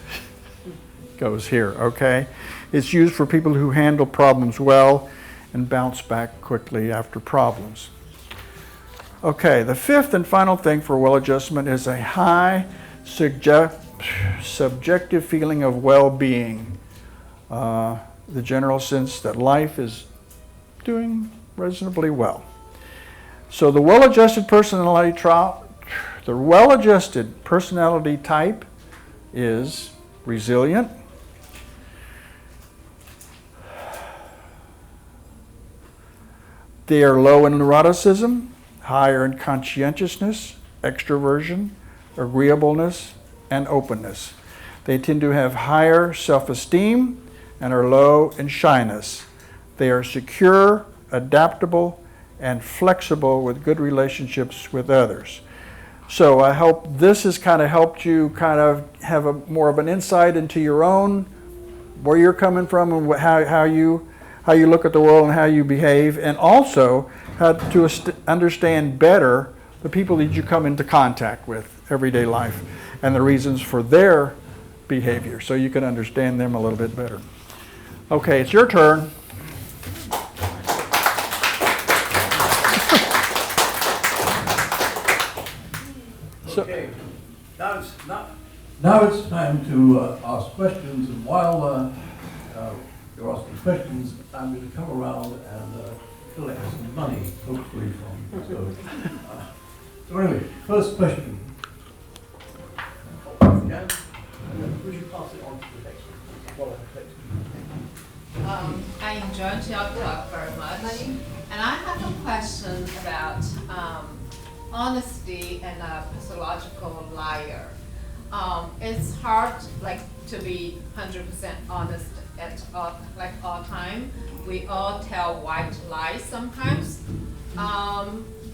goes here, okay? It's used for people who handle problems well and bounce back quickly after problems. Okay, the fifth and final thing for well-adjustment is a high subjective feeling of well-being. The general sense that life is doing reasonably well. So the well-adjusted personality type is resilient, they are low in neuroticism, higher in conscientiousness, extroversion, agreeableness, and openness. They tend to have higher self-esteem and are low in shyness. They are secure, adaptable, and flexible with good relationships with others. So I hope this has kind of helped you kind of have more of an insight into your own, where you're coming from and how you look at the world and how you behave, and also how to understand better the people that you come into contact with everyday life and the reasons for their behavior, so you can understand them a little bit better. Okay, it's your turn. Okay, now it's time to ask questions, and while you're asking questions, I'm going to come around and collect some money, hopefully from. So anyway, first question. Yeah? Would you pass it on to the next one? I enjoyed your talk very much, and I have a question about honesty and a pathological liar. It's hard, to be 100% honest at all time. We all tell white lies sometimes,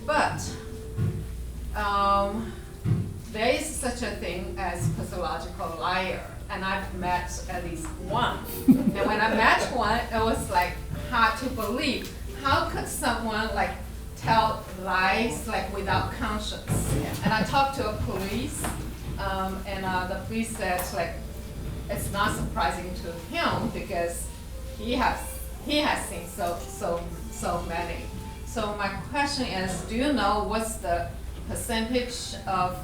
but there is such a thing as pathological liar, and I've met at least one. And when I met one, it was hard to believe. How could someone tell lies without conscience? And I talked to a police, and the police said it's not surprising to him because he has seen so many. So my question is, do you know what's the percentage of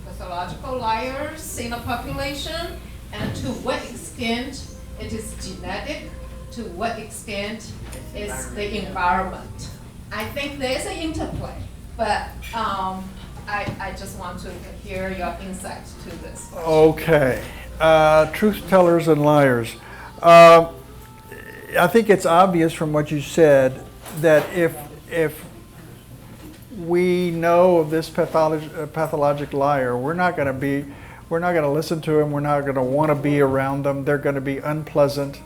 pathological liars in the population, and to what extent it is genetic, to what extent is the environment. I think there's an interplay, but I just want to hear your insight to this. Okay. Truth tellers and liars. I think it's obvious from what you said that if we know of this pathologic liar, we're not going to listen to him. We're not going to want to be around them. They're going to be unpleasant.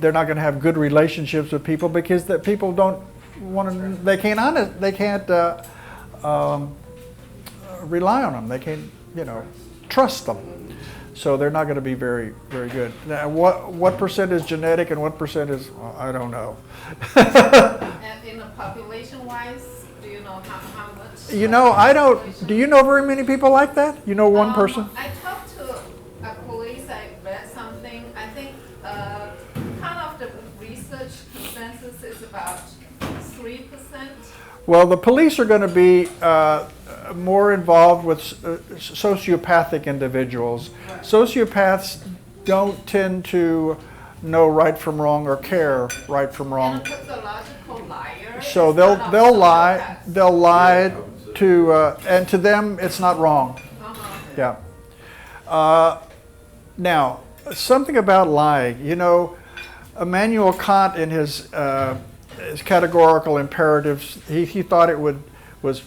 They're not going to have good relationships with people because that people don't want to. They can't rely on them. They can't trust them. So they're not going to be very, very good. Now, what percent is genetic and what percent is, well, I don't know. And in a population-wise, do you know how much? I don't, do you know very many people like that? You know one person? I talked to a police, I read something, I think kind of the research consensus is about 3%. Well, the police are going to be more involved with sociopathic individuals. Right. Sociopaths don't tend to know right from wrong or care right from wrong. And a pathological liar. So they'll lie to and to them it's not wrong. Uh-huh. Yeah. Now something about lying. Immanuel Kant in his categorical imperatives, he thought it was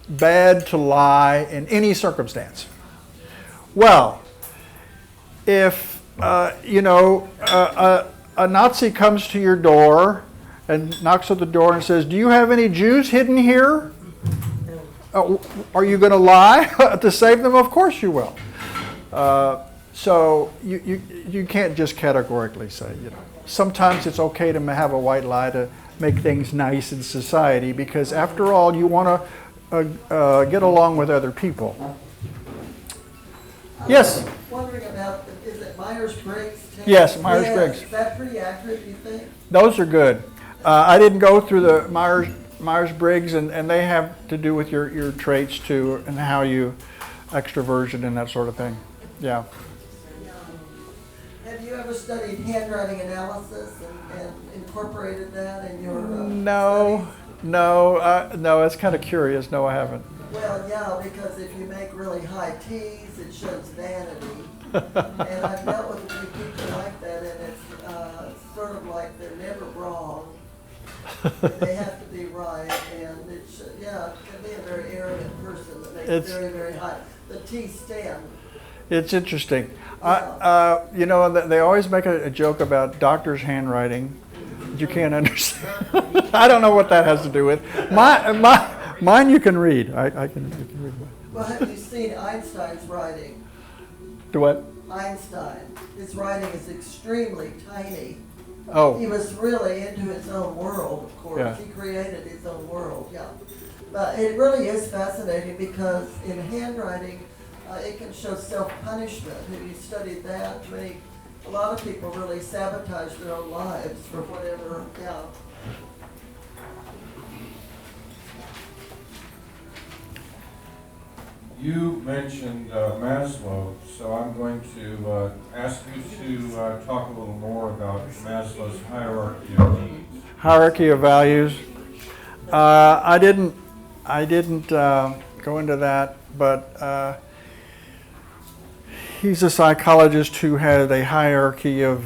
bad to lie in any circumstance. Well, if a Nazi comes to your door and knocks at the door and says, "Do you have any Jews hidden here?" Are you going to lie to save them? Of course you will. So you can't just categorically say, Sometimes it's okay to have a white lie to make things nice in society because after all, you want to get along with other people. Yes? Wondering about, is it Myers-Briggs test? Yes, Myers-Briggs. Yeah, is that pretty accurate, do you think? Those are good. I didn't go through the Myers-Briggs, and they have to do with your traits too, and how you extroversion and that sort of thing. Yeah. Have you ever studied handwriting analysis and incorporated that in your No, studies? no, it's kind of curious. No, I haven't. Well, yeah, because if you make really high T's, it shows vanity. And I've dealt with a few people like that, and it's sort of like they're never wrong. They have to be right, and it can be a very arrogant person that makes very, very high. The T stand. It's interesting. Yeah. They always make a joke about doctors' handwriting. You can't understand. I don't know what that has to do with. Mine you can read. I can read. Well, have you seen Einstein's writing? Do what? Einstein. His writing is extremely tiny. Oh. He was really into his own world, of course. Yeah. He created his own world, yeah. But it really is fascinating because in handwriting, it can show self-punishment. Have you studied that? A lot of people really sabotage their own lives for whatever, yeah. You mentioned Maslow, so I'm going to ask you to talk a little more about Maslow's hierarchy of needs. Hierarchy of values. I didn't go into that, but he's a psychologist who had a hierarchy of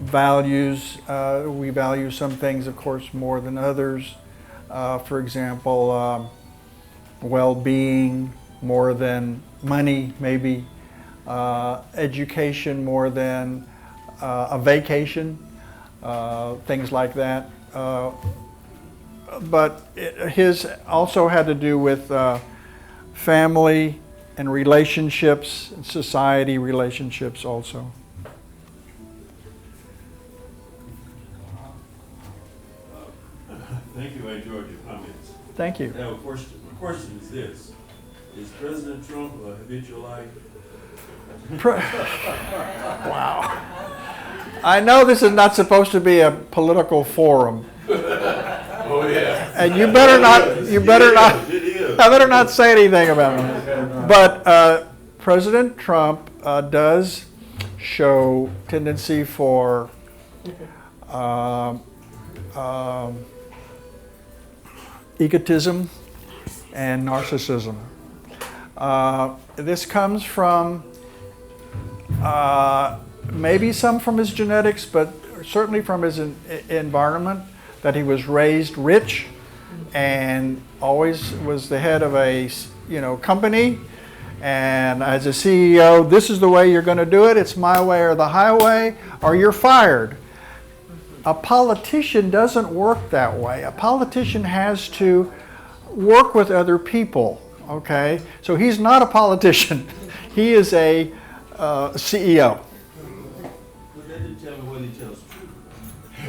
values. We value some things, of course, more than others. For example, well-being more than money, maybe. Education more than a vacation, things like that. But his also had to do with family and relationships, and society relationships also. Thank you. I enjoyed your comments. Thank you. I have a question. The question is this: is President Trump a habitual liar? Wow. I know this is not supposed to be a political forum. Oh yeah. And you better not. It is. I better not say anything about it. But President Trump does show tendency for egotism and narcissism. This comes from maybe some from his genetics, but certainly from his environment, that he was raised rich and always was the head of a company. And as a CEO, this is the way you're going to do it. It's my way or the highway, or you're fired. A politician doesn't work that way. A politician has to work with other people, okay? So he's not a politician. He is a CEO. But that didn't tell me whether he tells the truth.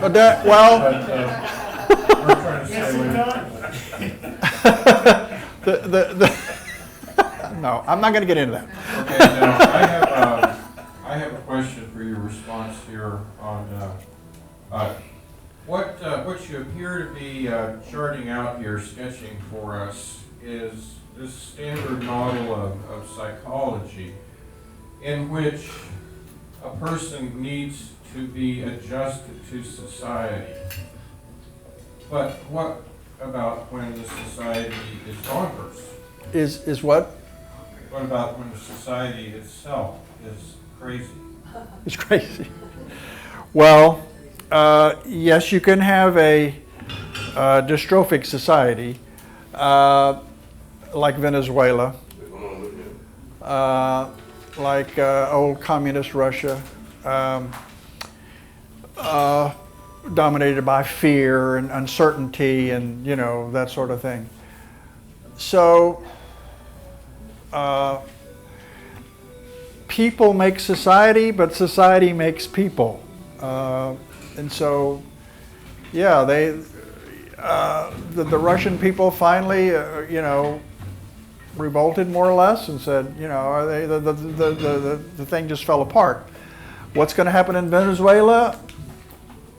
We're trying to stay away. No, I'm not going to get into that. Okay, now I have a question for your response here on what you appear to be charting out here, sketching for us, is this standard model of psychology in which a person needs to be adjusted to society. But what about when the society is bonkers? Is what? What about when the society itself is crazy? It's crazy. Well, yes, you can have a dystrophic society like Venezuela, like old communist Russia, dominated by fear and uncertainty and that sort of thing. So people make society, but society makes people. And so, yeah, the Russian people finally, revolted more or less and said, the thing just fell apart. What's going to happen in Venezuela?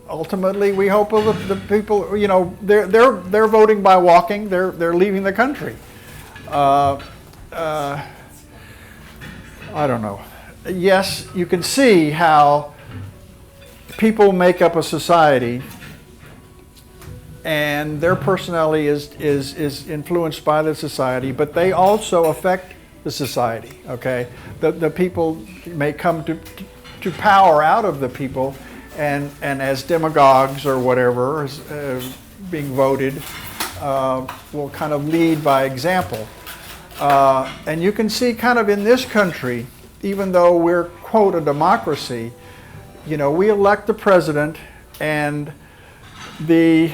Ultimately, we hope the people, they're voting by walking. They're leaving the country. I don't know. Yes, you can see how people make up a society and their personality is influenced by the society, but they also affect the society, okay? The people may come to power out of the people and as demagogues or whatever, being voted, will kind of lead by example. And you can see kind of in this country, even though we're, quote, a democracy, we elect the president and the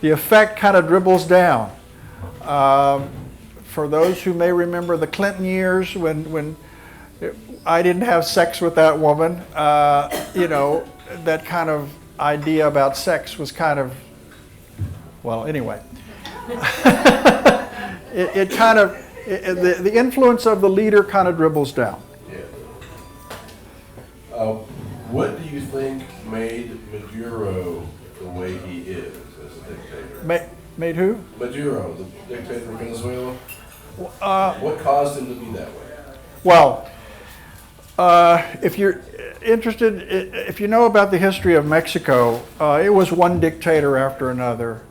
effect kind of dribbles down. For those who may remember the Clinton years when I didn't have sex with that woman, that kind of idea about sex was kind of, well, anyway. It kind of, the influence of the leader kind of dribbles down. Yeah. What do you think made Maduro the way he is as a dictator? Made who? Maduro, the dictator of Venezuela? What caused him to be that way? Well, if you're interested, if you know about the history of Mexico, it was one dictator after another.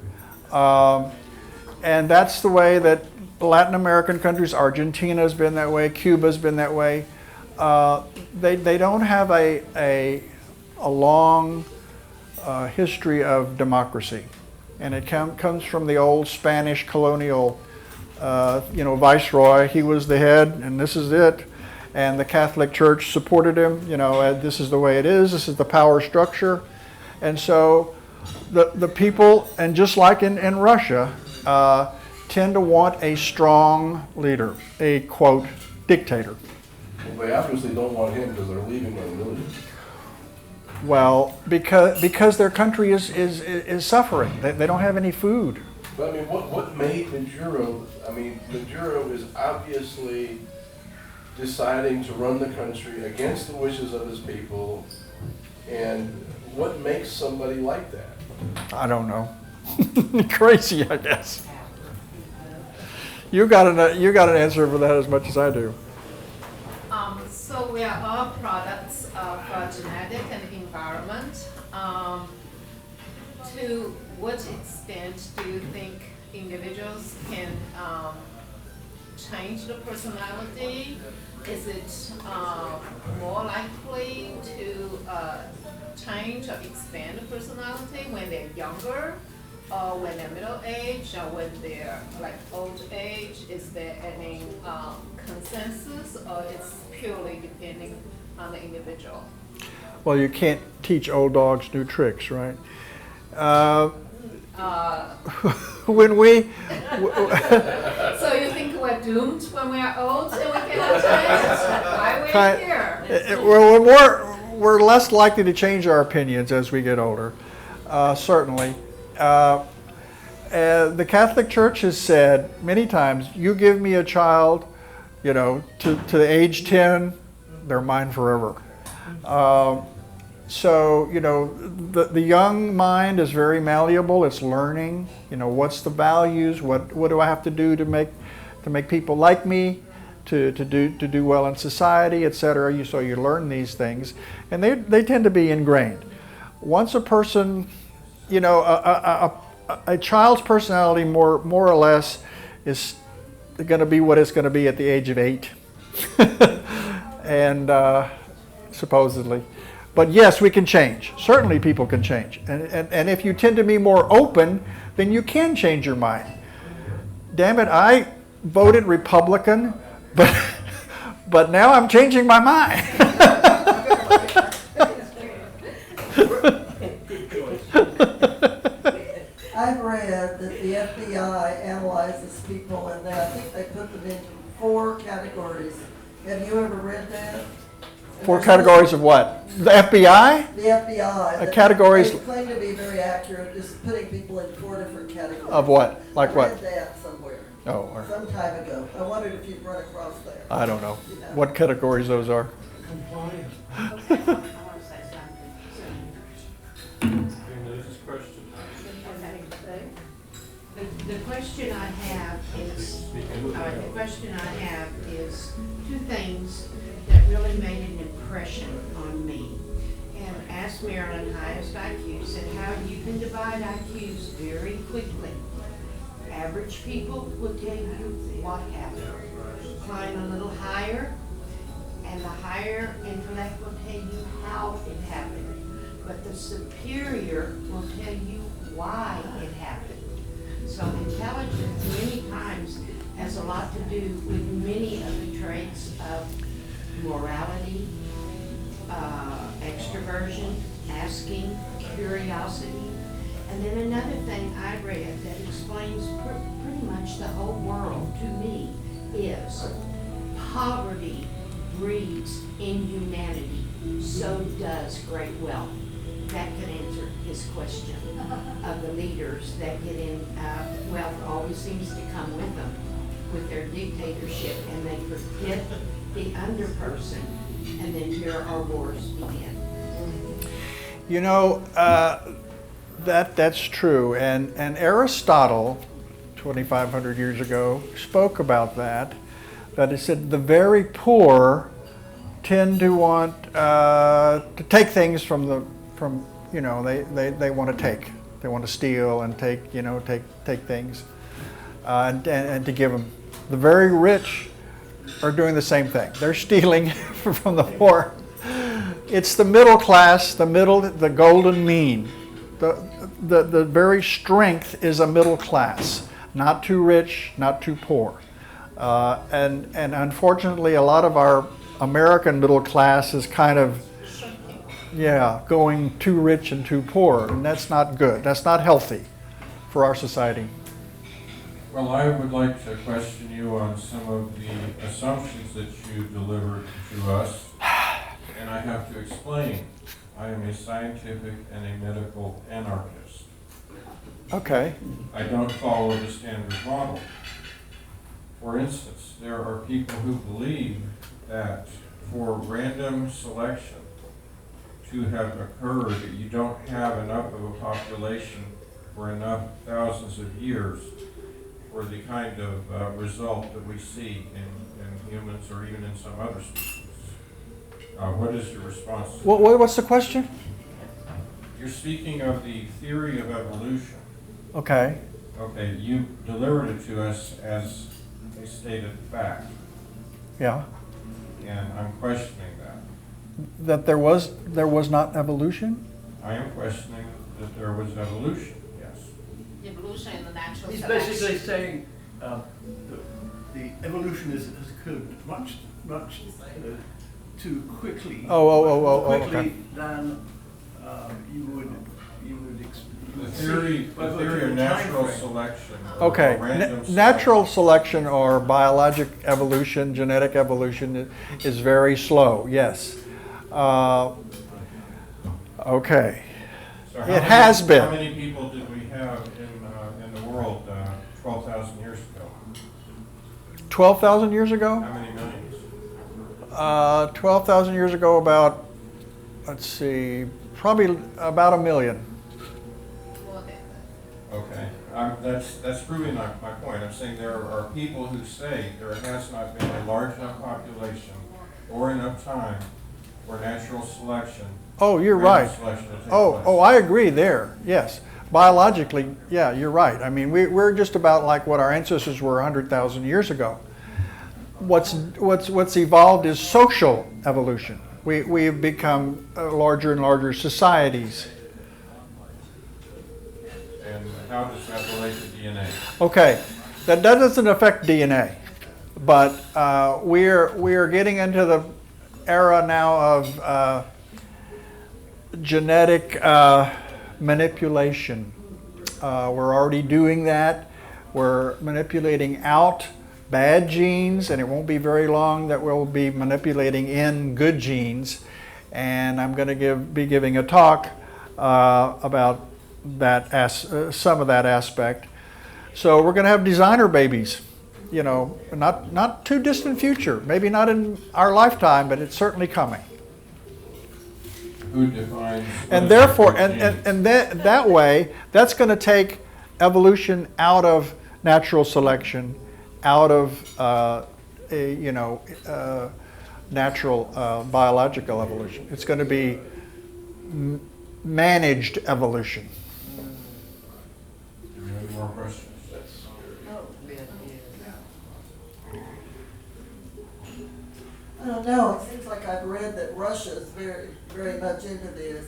And that's the way that Latin American countries, Argentina's been that way, Cuba's been that way. They don't have a long history of democracy. And it comes from the old Spanish colonial, viceroy. He was the head, and this is it. And the Catholic Church supported him. This is the way it is. This is the power structure. And so the people, and just like in Russia, tend to want a strong leader, a, quote, dictator. Well, they obviously don't want him because they're leaving by the millions. Well, because their country is suffering. They don't have any food. But I mean, what made Maduro? I mean, Maduro is obviously deciding to run the country against the wishes of his people. And what makes somebody like that? I don't know. Crazy, I guess. You got an answer for that as much as I do. So we are all products of genetic and environment. To what extent do you think individuals can change the personality? Is it more likely to change or expand the personality when they're younger, or when they're middle age, or when they're like old age? Is there any consensus, or it's purely depending on the individual? Well, you can't teach old dogs new tricks, right? When we So you think we're doomed when we are old and we cannot change? Why we're here? we're less likely to change our opinions as we get older, certainly. The Catholic Church has said many times, you give me a child, to age 10, they're mine forever. So, the young mind is very malleable. It's learning, what's the values, what do I have to do to make people like me, to do well in society, etc. So you learn these things, and they tend to be ingrained. Once a person, a child's personality more or less is going to be what it's going to be at the age of 8, and supposedly. But yes, we can change. Certainly people can change. And if you tend to be more open, then you can change your mind. Damn it, I voted Republican, but now I'm changing my mind. I've read that the FBI analyzes people, and I think they put them into 4 categories. Have you ever read that? 4 categories of what? The FBI? The FBI. Categories. They claim to be very accurate, just putting people in 4 different categories. Of what? Like I what? read that somewhere. Oh, Some time ago. I wondered if you'd run across that. I don't know what categories those are. The question I have is 2 things that really made an impression on me. And asked Marilyn highest IQ, said how you can divide IQs very quickly. Average people will tell you what happened. Climb a little higher, and the higher intellect will tell you how it happened. But the superior will tell you why it happened. So intelligence many times has a lot to do with many of the traits of morality, extroversion, asking, curiosity. And then another thing I read that explains pretty much the whole world to me is poverty breeds inhumanity, so does great wealth. That could answer his question of the leaders that get in. Wealth always seems to come with them, with their dictatorship, and they forget the underperson, and then here our wars begin. That's true, and Aristotle, 2,500 years ago, spoke about that he said the very poor tend to want to take things they want to take. They want to steal and take things, and to give them. The very rich are doing the same thing. They're stealing from the poor. It's the middle class, the golden mean. The very strength is a middle class, not too rich, not too poor. And unfortunately, a lot of our American middle class is kind of, going too rich and too poor, and that's not good. That's not healthy for our society. Well, I would like to question you on some of the assumptions that you delivered to us, and I have to explain. I am a scientific and a medical anarchist. Okay. I don't follow the standard model. For instance, there are people who believe that for random selection to have occurred, that you don't have enough of a population for enough thousands of years for the kind of result that we see in humans or even in some other species. What is your response? What's the question? You're speaking of the theory of evolution. Okay. Okay, you delivered it to us as a stated fact, Yeah. and I'm questioning that. That there was not evolution? I am questioning that there was evolution, yes. Evolution in the natural He's selection. basically saying the evolution has occurred much too quickly. Oh, More quickly okay. than you would expect. The theory of natural selection. or Okay, random natural selection. selection or biologic evolution, genetic evolution is very slow, yes. Okay. So It has been. How many people did we have in the world 12,000 years ago? 12,000 years ago? How many millions? 12,000 years ago, about, let's see, probably about 1 million. More than that. Okay, that's proving my point. I'm saying there are people who say there has not been a large enough population or enough time for natural selection. Oh, you're random right. selection to take Oh, place. I agree there, yes. Biologically, yeah, you're right. I mean, we're just about like what our ancestors were 100,000 years ago. What's evolved is social evolution. We've become larger and larger societies. And how does that relate to DNA? Okay, that doesn't affect DNA, but we're getting into the era now of genetic manipulation. We're already doing that. We're manipulating out bad genes, and it won't be very long that we'll be manipulating in good genes. And I'm going to be giving a talk about that some of that aspect. So we're going to have designer babies, you know, not too distant future, maybe not in our lifetime, but it's certainly coming. Who defines? And therefore, and that way, that's going to take evolution out of natural selection, out of natural biological evolution. It's going to be managed evolution. Do we have any more questions? I don't know, it seems like I've read that Russia is very, very much into this,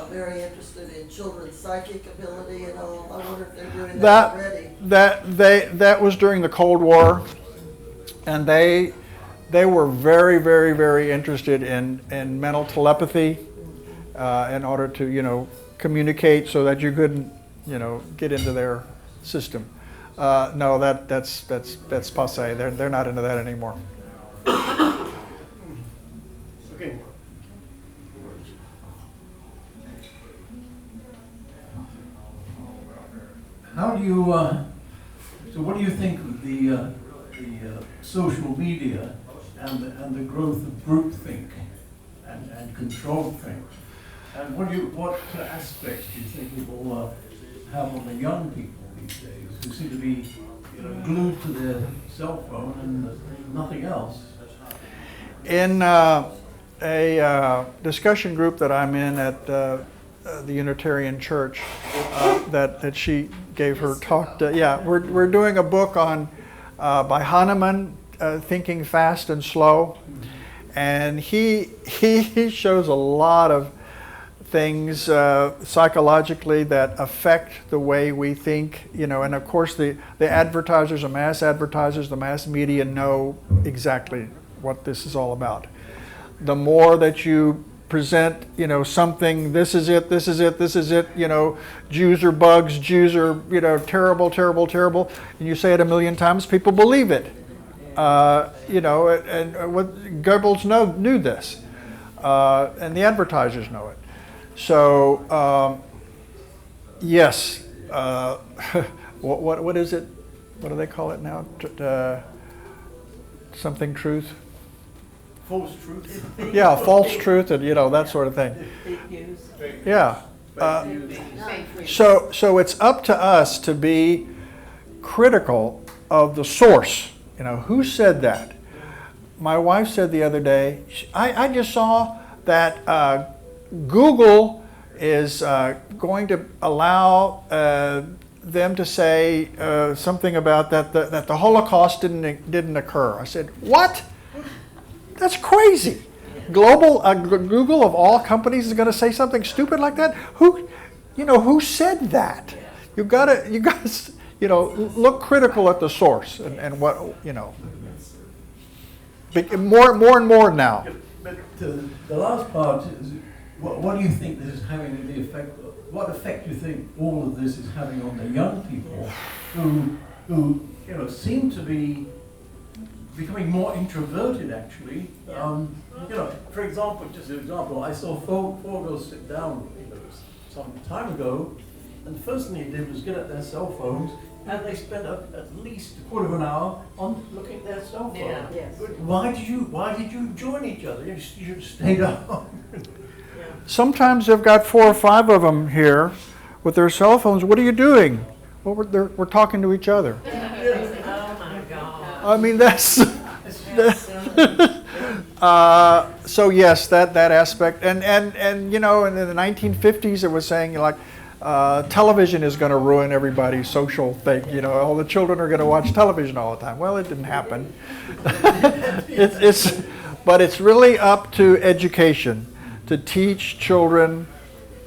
very interested in children's psychic ability and all. I wonder if they're doing that already. That was during the Cold War, and they were very, very, very interested in mental telepathy in order to, you know, communicate so that you couldn't, you know, get into their system. No, that's passé. They're not into that anymore. Okay. How do you, so what do you think of the social media and the growth of groupthink and controlthink? And what aspects do you think it will have on the young people these days who seem to be, you know, glued to their cell phone and nothing else? In a discussion group that I'm in at the Unitarian Church, that she gave her talk. We're doing a book on by Hahnemann, Thinking Fast and Slow, and he shows a lot of things psychologically that affect the way we think, you know, and of course the advertisers, the mass advertisers, the mass media know exactly what this is all about. The more that you present, you know, something, this is it, you know, Jews are bugs, Jews are, you know, terrible, terrible, terrible, and you say it 1,000,000 times, people believe it. You know, and what Goebbels knew this, and the advertisers know it. So, yes, what is it? What do they call it now? Something truth? False truth. Yeah, false truth, and you know, that sort of thing. Yeah. So it's up to us to be critical of the source. You know, who said that? my wife said the other day, I just saw that Google is going to allow them to say something about that the Holocaust didn't occur. I said, what? That's crazy. Google of all companies is going to say something stupid like that? Who said that? You gotta look critical at the source and what more and more now. But the last part is, what do you think this is having the effect? What effect do you think all of this is having on the young people who seem to be becoming more introverted actually? For example, just an example, I saw four girls sit down some time ago, and the first thing they did was get at their cell phones, and they spent at least a quarter of an hour on looking at their cell phone. Yeah. Yes. Why did you join each other? You should have stayed home. Sometimes they've got 4 or 5 of them here with their cell phones. What are you doing? Well, we're talking to each other. Oh my God. I mean, that's so yes, that aspect, and in the 1950s it was saying like television is going to ruin everybody's social thing. All the children are going to watch television all the time. Well, it didn't happen. But it's really up to education to teach children,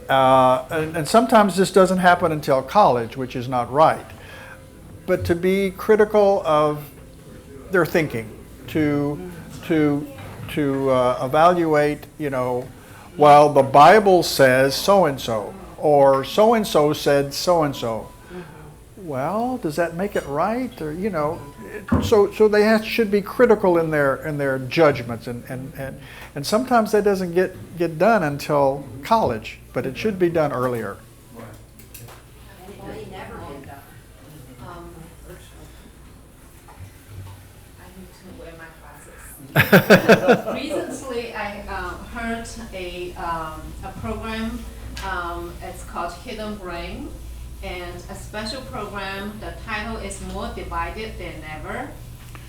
and sometimes this doesn't happen until college, which is not right. But to be critical of their thinking, to evaluate, well, the Bible says so-and-so, or so-and-so said so-and-so. Well, does that make it right? Or, so they should be critical in their judgments, and sometimes that doesn't get done until college, but it should be done earlier. They never did that. I need to wear my glasses. Recently, I heard a program. It's called Hidden Brain, and a special program. The title is More Divided Than Ever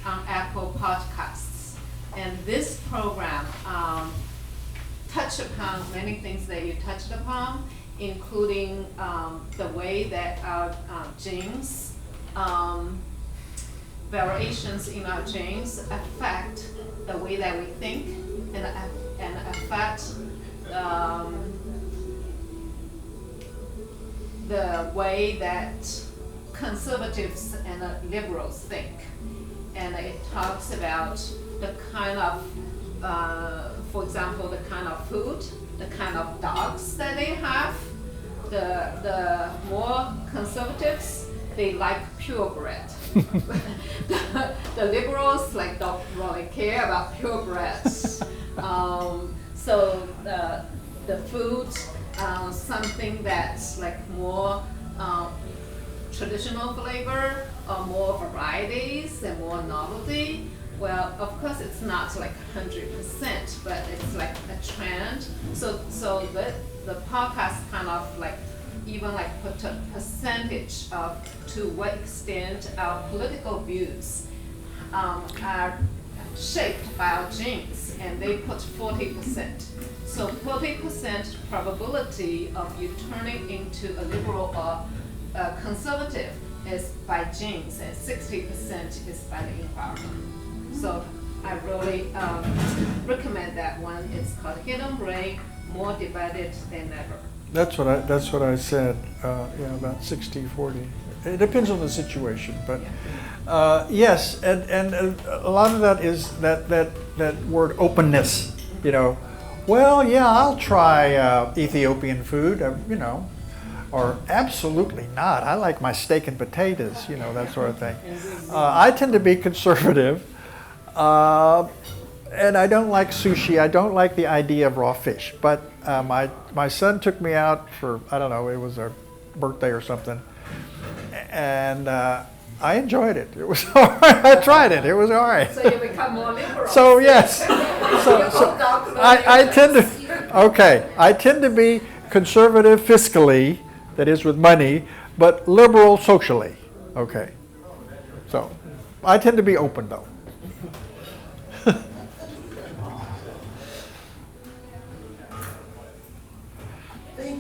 on Apple Podcasts. And this program touched upon many things that you touched upon, including the way that our genes, variations in our genes affect the way that we think and affect the way that conservatives and liberals think. And it talks about the kind of, for example, the kind of food, the kind of dogs that they have. The more conservatives, they like purebred. The liberals don't really care about purebreds. So the food, something that's more traditional flavor, or more varieties and more novelty. Well, of course, it's not 100%, but it's a trend. So the podcast kind of even put a percentage of to what extent our political views are shaped by our genes, and they put 40%. So 40% probability of you turning into a liberal or a conservative is by genes, and 60% is by the environment. So I really recommend that one. It's called Hidden Brain, More Divided Than Ever. That's what I said. About 60-40. It depends on the situation, but yes, and a lot of that is that word openness. Well, yeah, I'll try Ethiopian food. Or absolutely not. I like my steak and potatoes. That sort of thing. I tend to be conservative. And I don't like sushi. I don't like the idea of raw fish. But my son took me out for, I don't know, it was a birthday or something. And I enjoyed it. It was all right. I tried it. It was all right. So you become more liberal. So yes. So I tend to be conservative fiscally, that is with money, but liberal socially. Okay. So I tend to be open though.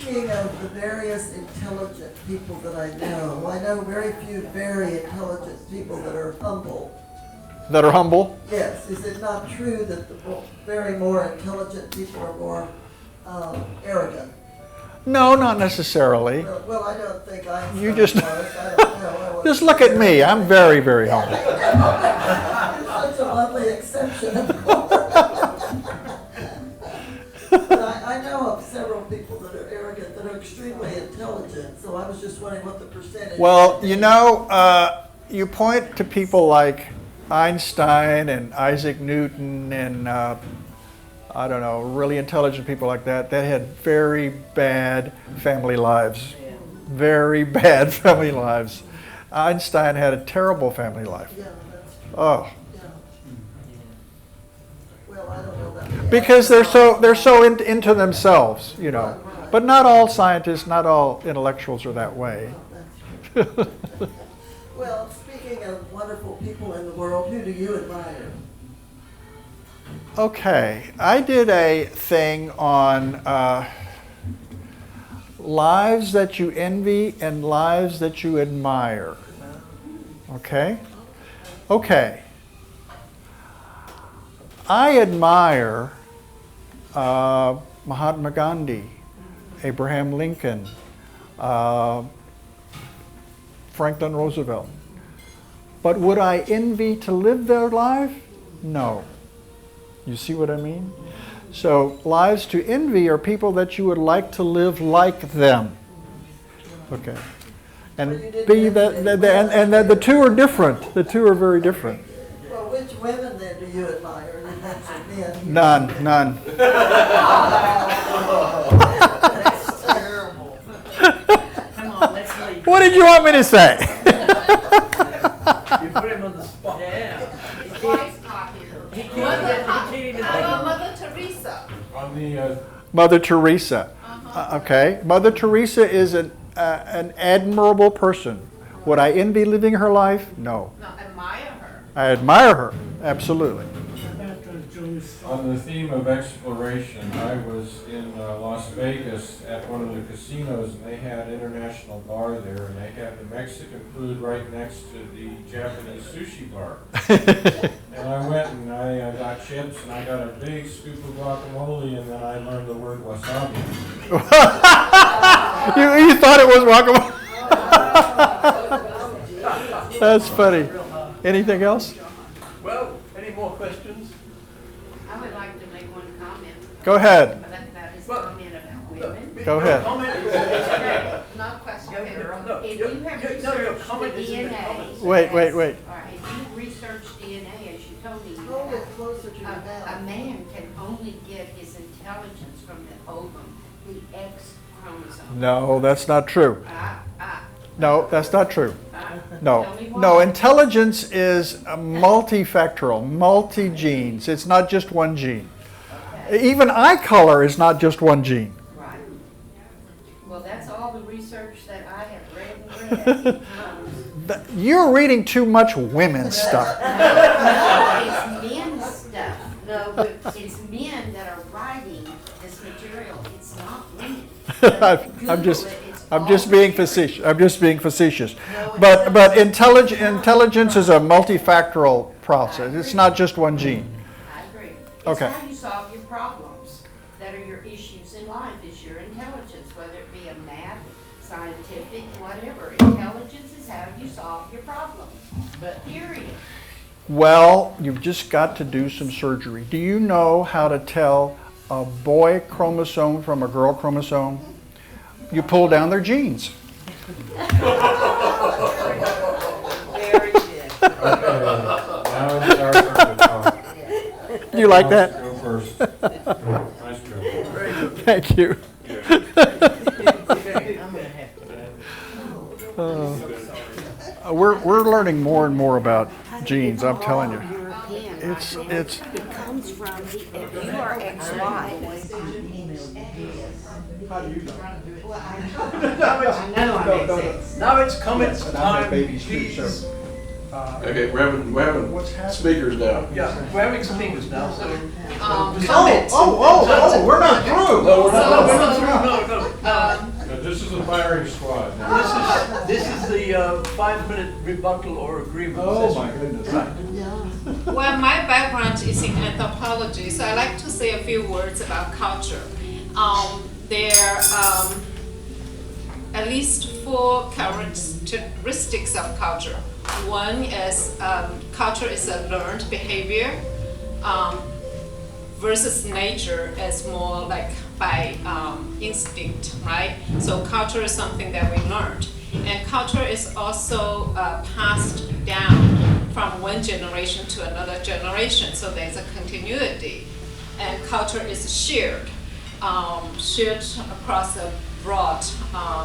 Speaking of the various intelligent people that I know very few very intelligent people that are humble. That are humble? Yes, is it not true that the very more intelligent people are more arrogant? No, not necessarily. Well, I don't think Einstein You just- was. I don't know. Just look at me. I'm very, very humble. You're such a lovely exception, of course. But I know of several people that are arrogant, that are extremely intelligent, so I was just wondering what the percentage. Well, you know, you point to people like Einstein and Isaac Newton and I don't know, really intelligent people like that had very bad family lives. Very bad family lives. Einstein had a terrible family life. Yeah, that's true. Oh, Yeah. Well, I don't know about the because they're so into themselves, you know. But not all scientists, not all intellectuals are that way. That's true. Well, speaking of wonderful people in the world, who do you admire? Okay, I did a thing on lives that you envy and lives that you admire. Okay? Okay. I admire Mahatma Gandhi, Abraham Lincoln, Franklin Roosevelt. But would I envy to live their life? No. You see what I mean? So lives to envy are people that you would like to live like them. Okay. And be that, and the two are different. The two are very different. Well, which women then do you admire? You mentioned men. None. That's terrible. Come on, let's leave. What did you want me to say? You put him on the spot. Yeah. Wise talking. He can't even How think about of Mother Teresa? On the, Mother Teresa. Okay. Mother Teresa is an admirable person. Would I envy living her life? No. No, admire her. I admire her. Absolutely. on the theme of exploration, I was in Las Vegas at one of the casinos, and they had international bar there, and they had the Mexican food right next to the Japanese sushi bar. And I went and I got chips, and I got a big scoop of guacamole, and then I learned the word wasabi. You thought it was guacamole? That's funny. Anything else? Well, any more questions? I would like to make one comment. Go ahead. That is a comment about women. Go ahead. Comment is Not question. If your- you have your researched the comment is in the DNA. comments. Wait. All right, if you research DNA, as you told me, you Hold it have, closer to your a mouth. man can only get his intelligence from the ovum, the X chromosome. No, that's not true. No, that's not true. No. Tell me why. No, intelligence is multifactorial, multi-genes. It's not just one gene. Okay. Even eye color is not just one gene. Right. Well, that's all the research that I have read and read. You're reading too much women's stuff. No, it's men's stuff. No, but it's men that are writing this material. It's not women. I'm just being facetious. I'm just being facetious. But intelligence is a multifactorial process. It's not just one gene. I agree. It's Okay. how you solve your problems that are your issues in life, is your intelligence, whether it be a math, scientific, whatever. Intelligence is how you solve your problems. But period. Well, you've just got to do some surgery. Do you know how to tell a boy chromosome from a girl chromosome? You pull down their genes. Very good. Okay, now it's our turn to talk. You like Who wants that? to Go first. Nice joke. Thank you. I'm gonna have to. We're learning more and more about genes. I'm telling you. European, It's- right? it's- It comes from the, if you are XY. How do you know? Well, Now it's, I know I make sense. now it's comments And I have time, babies too, please. so Okay, we're having What's happening? speakers now. Yeah, we're having speakers now, so. Comment. We're not through. No, we're not. No, we're not through, no. Now, this is the firing squad. This is the 5-minute rebuttal or agreement Oh, session. my goodness. Well, my background is in anthropology, so I like to say a few words about culture. There are at least 4 characteristics of culture. One is culture is a learned behavior versus nature is more like by instinct, right? So culture is something that we learned. And culture is also passed down from one generation to another generation, so there's a continuity. And culture is shared across a broad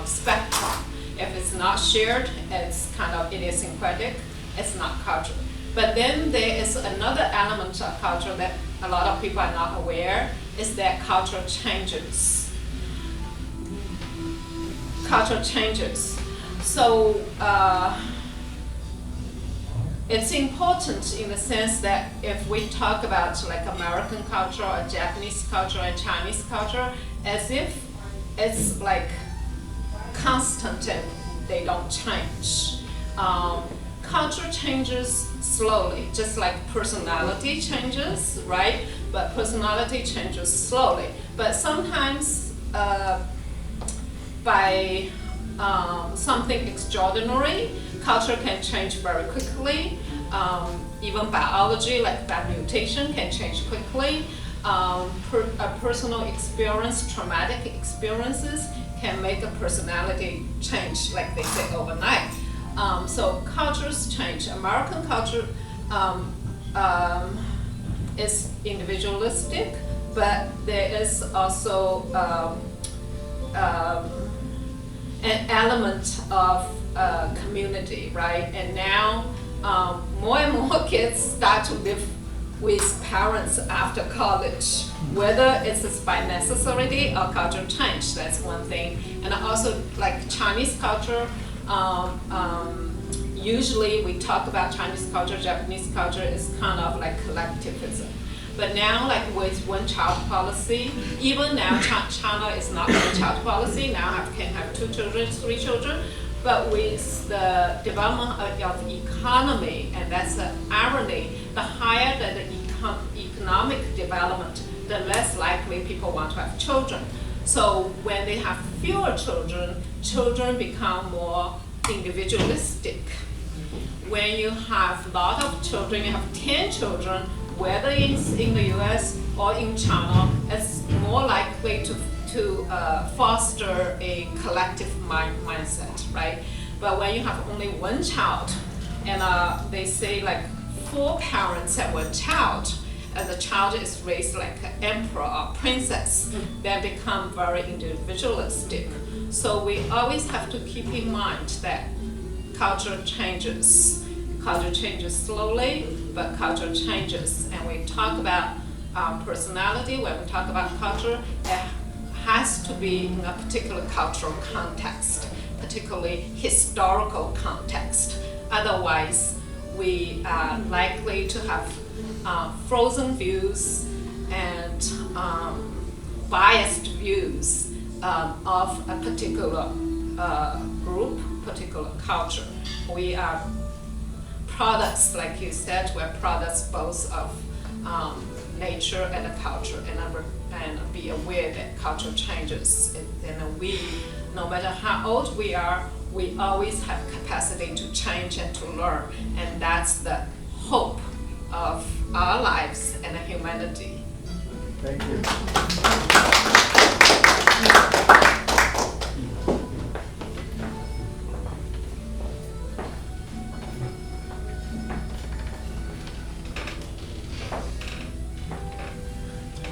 spectrum. If it's not shared, it's kind of idiosyncratic, it's not culture. But then there is another element of culture that a lot of people are not aware, is that culture changes. Culture changes. So it's important in the sense that if we talk about like American culture or Japanese culture or Chinese culture, as if it's like constant and they don't change. Culture changes slowly, just like personality changes, right? But personality changes slowly. But sometimes by something extraordinary, culture can change very quickly. Even biology, like by mutation, can change quickly. A personal experience, traumatic experiences, can make a personality change, like they say, overnight. So cultures change. American culture is individualistic, but there is also an element of community, right? And now more and more kids start to live with parents after college, whether it's by necessity or culture change, that's one thing. And also like Chinese culture, usually we talk about Chinese culture, Japanese culture is kind of like collectivism. But now, like with one-child policy, even now China is not one-child policy, now can have 2 children, 3 children, but with the development of economy, and that's the irony, the higher the economic development, the less likely people want to have children. So when they have fewer children, children become more individualistic. When you have a lot of children, you have 10 children, whether it's in the US or in China, it's more likely to foster a collective mindset, right? But when you have only 1 child, and they say like 4 parents have 1 child, and the child is raised like an emperor or princess, they become very individualistic. So we always have to keep in mind that culture changes. Culture changes slowly, but culture changes. And we talk about personality, when we talk about culture, it has to be in a particular cultural context, particularly historical context. Otherwise, we are likely to have frozen views and biased views of a particular group, particular culture. We are products, like you said, we're products both of nature and the culture, and be aware that culture changes. And we, no matter how old we are, we always have capacity to change and to learn, and that's the hope of our lives and humanity. Thank you.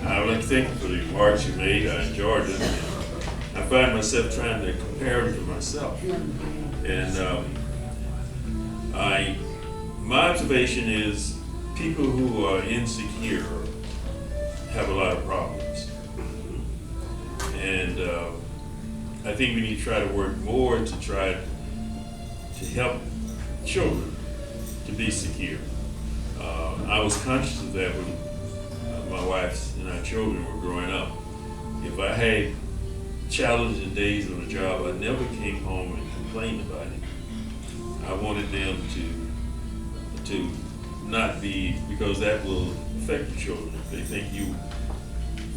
I would like to thank you for the remarks you made. I enjoyed it. I find myself trying to compare them to myself. And my observation is people who are insecure have a lot of problems. And I think we need to try to work more to try to help children to be secure. I was conscious of that when my wife and our children were growing up. If I had challenging days on the job, I never came home and complained about it. I wanted them to not be, because that will affect the children. If they think you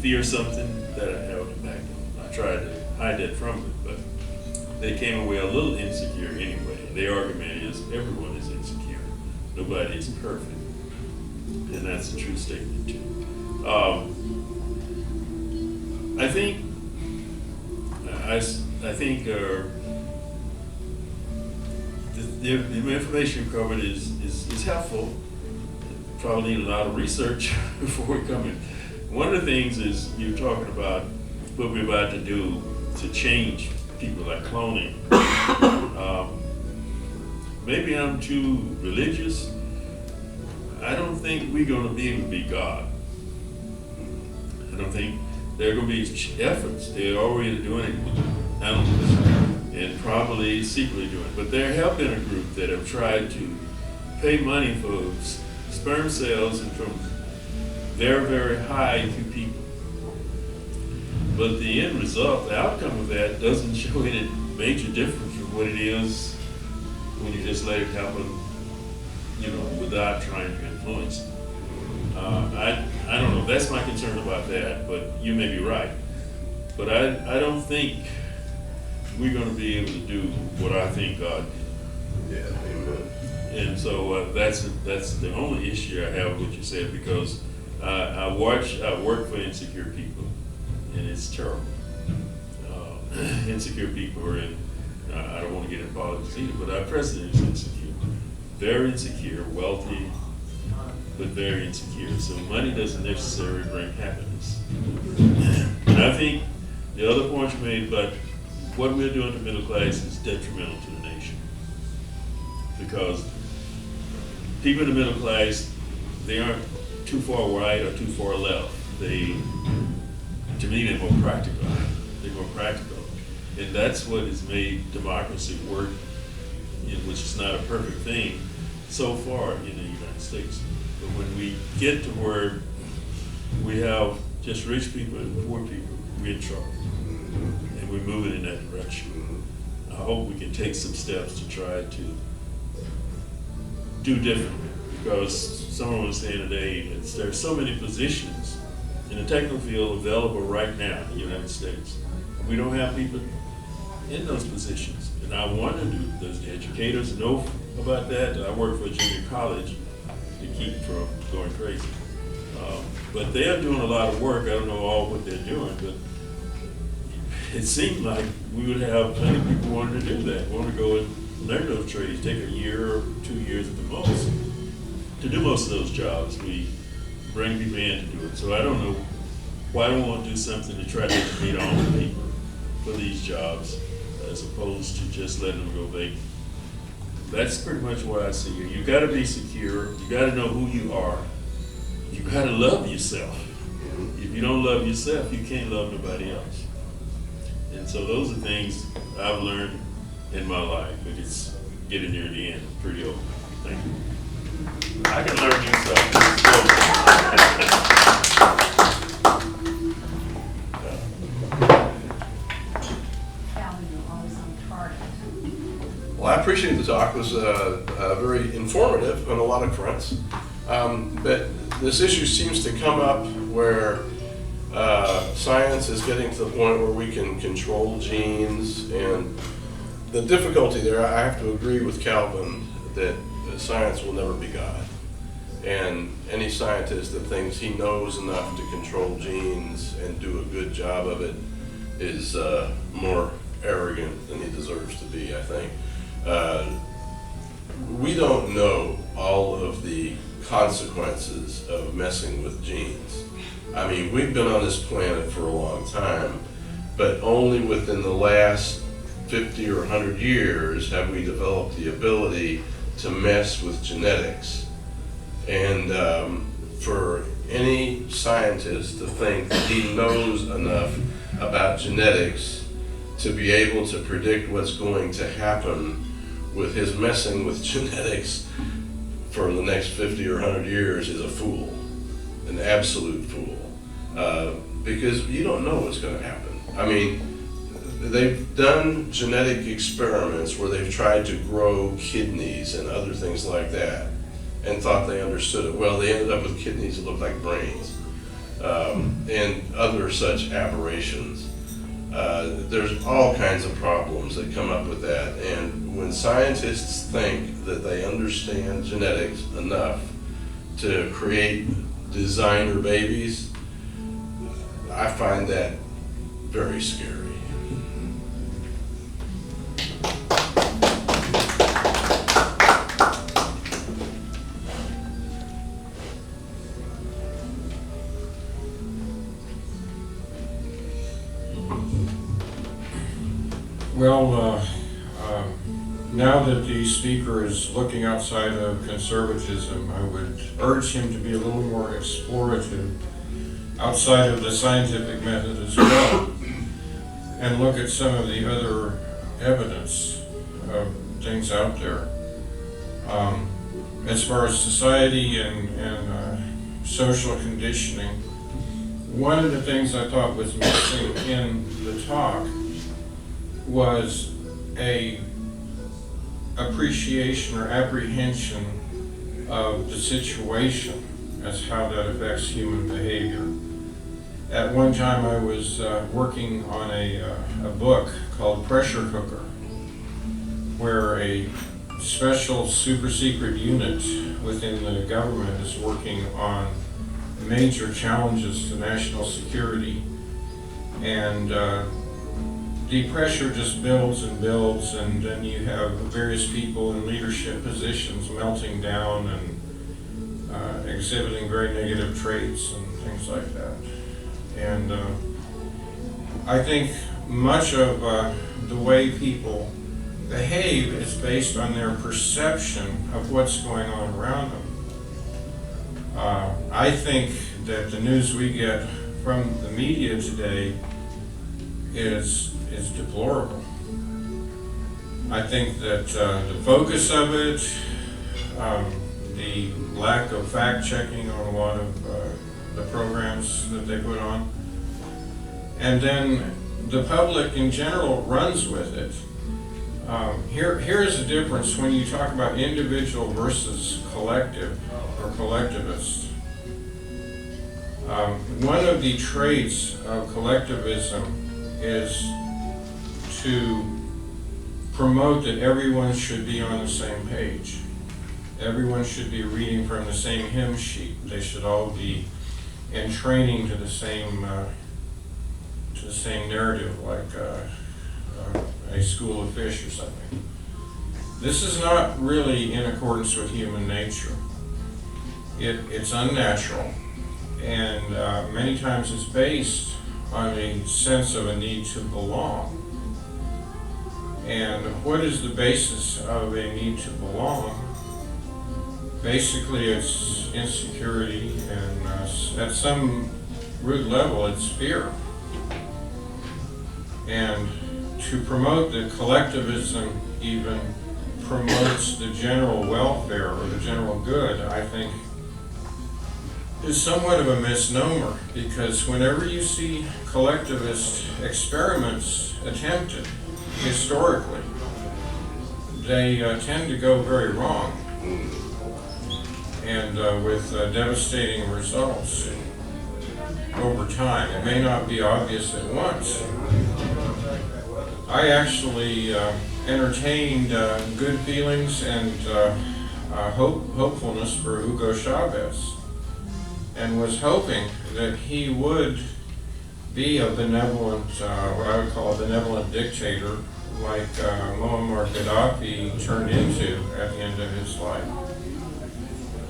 fear something, that'll have an impact on them. I tried to hide that from them, but they came away a little insecure anyway. Their argument is everyone is insecure. Nobody is perfect. And that's a true statement too. I think the information you covered is helpful. Probably need a lot of research before we come in. One of the things is you're talking about what we're about to do to change people, like cloning. Maybe I'm too religious. I don't think we're going to be able to be God. I don't think there are going to be efforts. They're already doing it with animals and probably secretly doing it. But there have been a group that have tried to pay money for sperm cells and from very, very high IQ people. But the end result, the outcome of that doesn't show any major difference from what it is when you just let it happen, without trying to influence it. I don't know, that's my concern about that, but you may be right. But I don't think we're going to be able to do what I think God did. Yeah, amen. And so that's the only issue I have with what you said, because I work for insecure people, and it's terrible. Insecure people are in, I don't want to get in politics either, but our president is insecure. Very insecure, wealthy, but very insecure. So money doesn't necessarily bring happiness. And I think the other point you made about what we're doing to the middle class is detrimental to the nation. Because people in the middle class, they aren't too far right or too far left. To me, they're more practical. They're more practical. And that's what has made democracy work, which is not a perfect thing so far in the United States. But when we get to where we have just rich people and poor people, we're in trouble. And we're moving in that direction. I hope we can take some steps to try to do differently. Because someone was saying today that there's so many positions in the technical field available right now in the United States. We don't have people in those positions. And I wonder, does the educators know about that? I work for a junior college to keep from going crazy. But they are doing a lot of work. I don't know all what they're doing, but it seemed like we would have plenty of people wanting to do that, want to go and learn those trades, take a year or 2 years at the most to do most of those jobs. We bring people in to do it. So I don't know why don't we want to do something to try to educate our own people for these jobs as opposed to just letting them go vacant. That's pretty much what I see here. You got to be secure. You got to know who you are. You got to love yourself. If you don't love yourself, you can't love nobody else. And so those are things I've learned in my life, but it's getting near the end. Pretty old. Thank you. I can learn new stuff. Well, I appreciate the talk. It was very informative on a lot of fronts. But this issue seems to come up where science is getting to the point where we can control genes, and the difficulty there, I have to agree with Calvin that science will never be God. And any scientist that thinks he knows enough to control genes and do a good job of it is more arrogant than he deserves to be, I think. We don't know all of the consequences of messing with genes. I mean, we've been on this planet for a long time, but only within the last 50 or 100 years have we developed the ability to mess with genetics. And for any scientist to think that he knows enough about genetics to be able to predict what's going to happen with his messing with genetics for the next 50 or 100 years is a fool, an absolute fool, because you don't know what's going to happen. I mean, they've done genetic experiments where they've tried to grow kidneys and other things like that and thought they understood it. Well, they ended up with kidneys that looked like brains, and other such aberrations. There's all kinds of problems that come up with that, and when scientists think that they understand genetics enough to create designer babies, I find that very scary. Well, now that the speaker is looking outside of conservatism, I would urge him to be a little more explorative outside of the scientific method as well, and look at some of the other evidence of things out there. As far as society and social conditioning, one of the things I thought was missing in the talk was a appreciation or apprehension of the situation as how that affects human behavior. At one time I was working on a book called Pressure Cooker, where a special super secret unit within the government is working on major challenges to national security, and the pressure just builds and builds, and then you have various people in leadership positions melting down and exhibiting very negative traits and things like that. And I think much of the way people behave is based on their perception of what's going on around them. I think that the news we get from the media today is deplorable. I think that the focus of it, the lack of fact-checking on a lot of the programs that they put on, and then the public in general runs with it. Here's the difference when you talk about individual versus collective or collectivist. One of the traits of collectivism is to promote that everyone should be on the same page. Everyone should be reading from the same hymn sheet. They should all be entraining to the same narrative, like a school of fish or something. This is not really in accordance with human nature. It's unnatural, and many times it's based on a sense of a need to belong. And what is the basis of a need to belong? Basically, it's insecurity, and at some root level, it's fear. And to promote that collectivism even promotes the general welfare or the general good, I think, is somewhat of a misnomer, because whenever you see collectivist experiments attempted historically, they tend to go very wrong, and with devastating results over time. It may not be obvious at once. I actually entertained good feelings and hopefulness for Hugo Chavez, and was hoping that he would be a benevolent, what I would call a benevolent dictator, like Muammar Gaddafi turned into at the end of his life.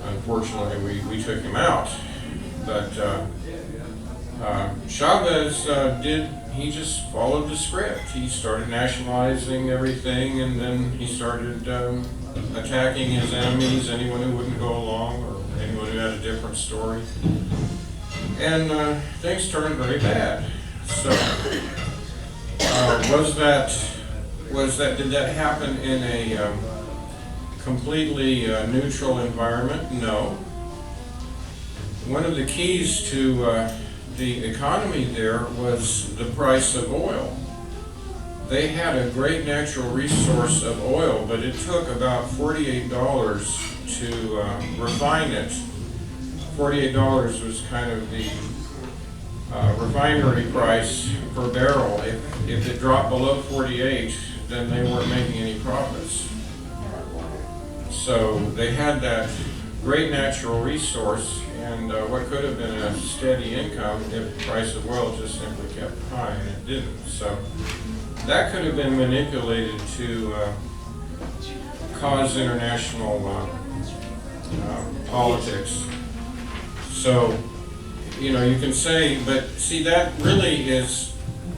Unfortunately, we took him out. But Chavez he just followed the script. He started nationalizing everything, and then he started attacking his enemies, anyone who wouldn't go along, or anyone who had a different story. And things turned very bad. So, did that happen in completely neutral environment? No. One of the keys to the economy there was the price of oil. They had a great natural resource of oil, but it took about $48 to refine it. $48 was kind of the refinery price per barrel. If it dropped below 48, then they weren't making any profits. So they had that great natural resource and what could have been a steady income if the price of oil just simply kept high, and it didn't. So that could have been manipulated to cause international politics. So, you know, you can say, but see, that really is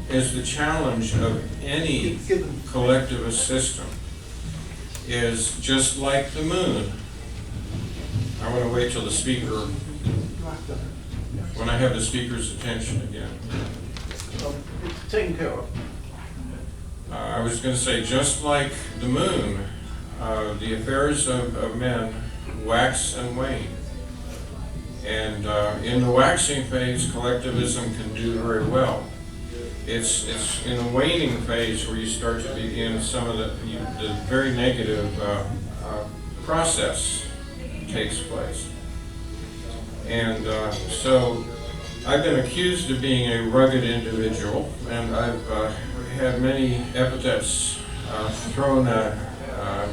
the challenge of any collectivist system, is just like the moon. I want to wait till the speaker, when I have the speaker's attention again. Taken care of. I was going to say, just like the moon, the affairs of men wax and wane. And in the waxing phase, collectivism can do very well. It's in the waning phase where you start to begin some of the very negative process takes place. And so I've been accused of being a rugged individual, and I've had many epithets thrown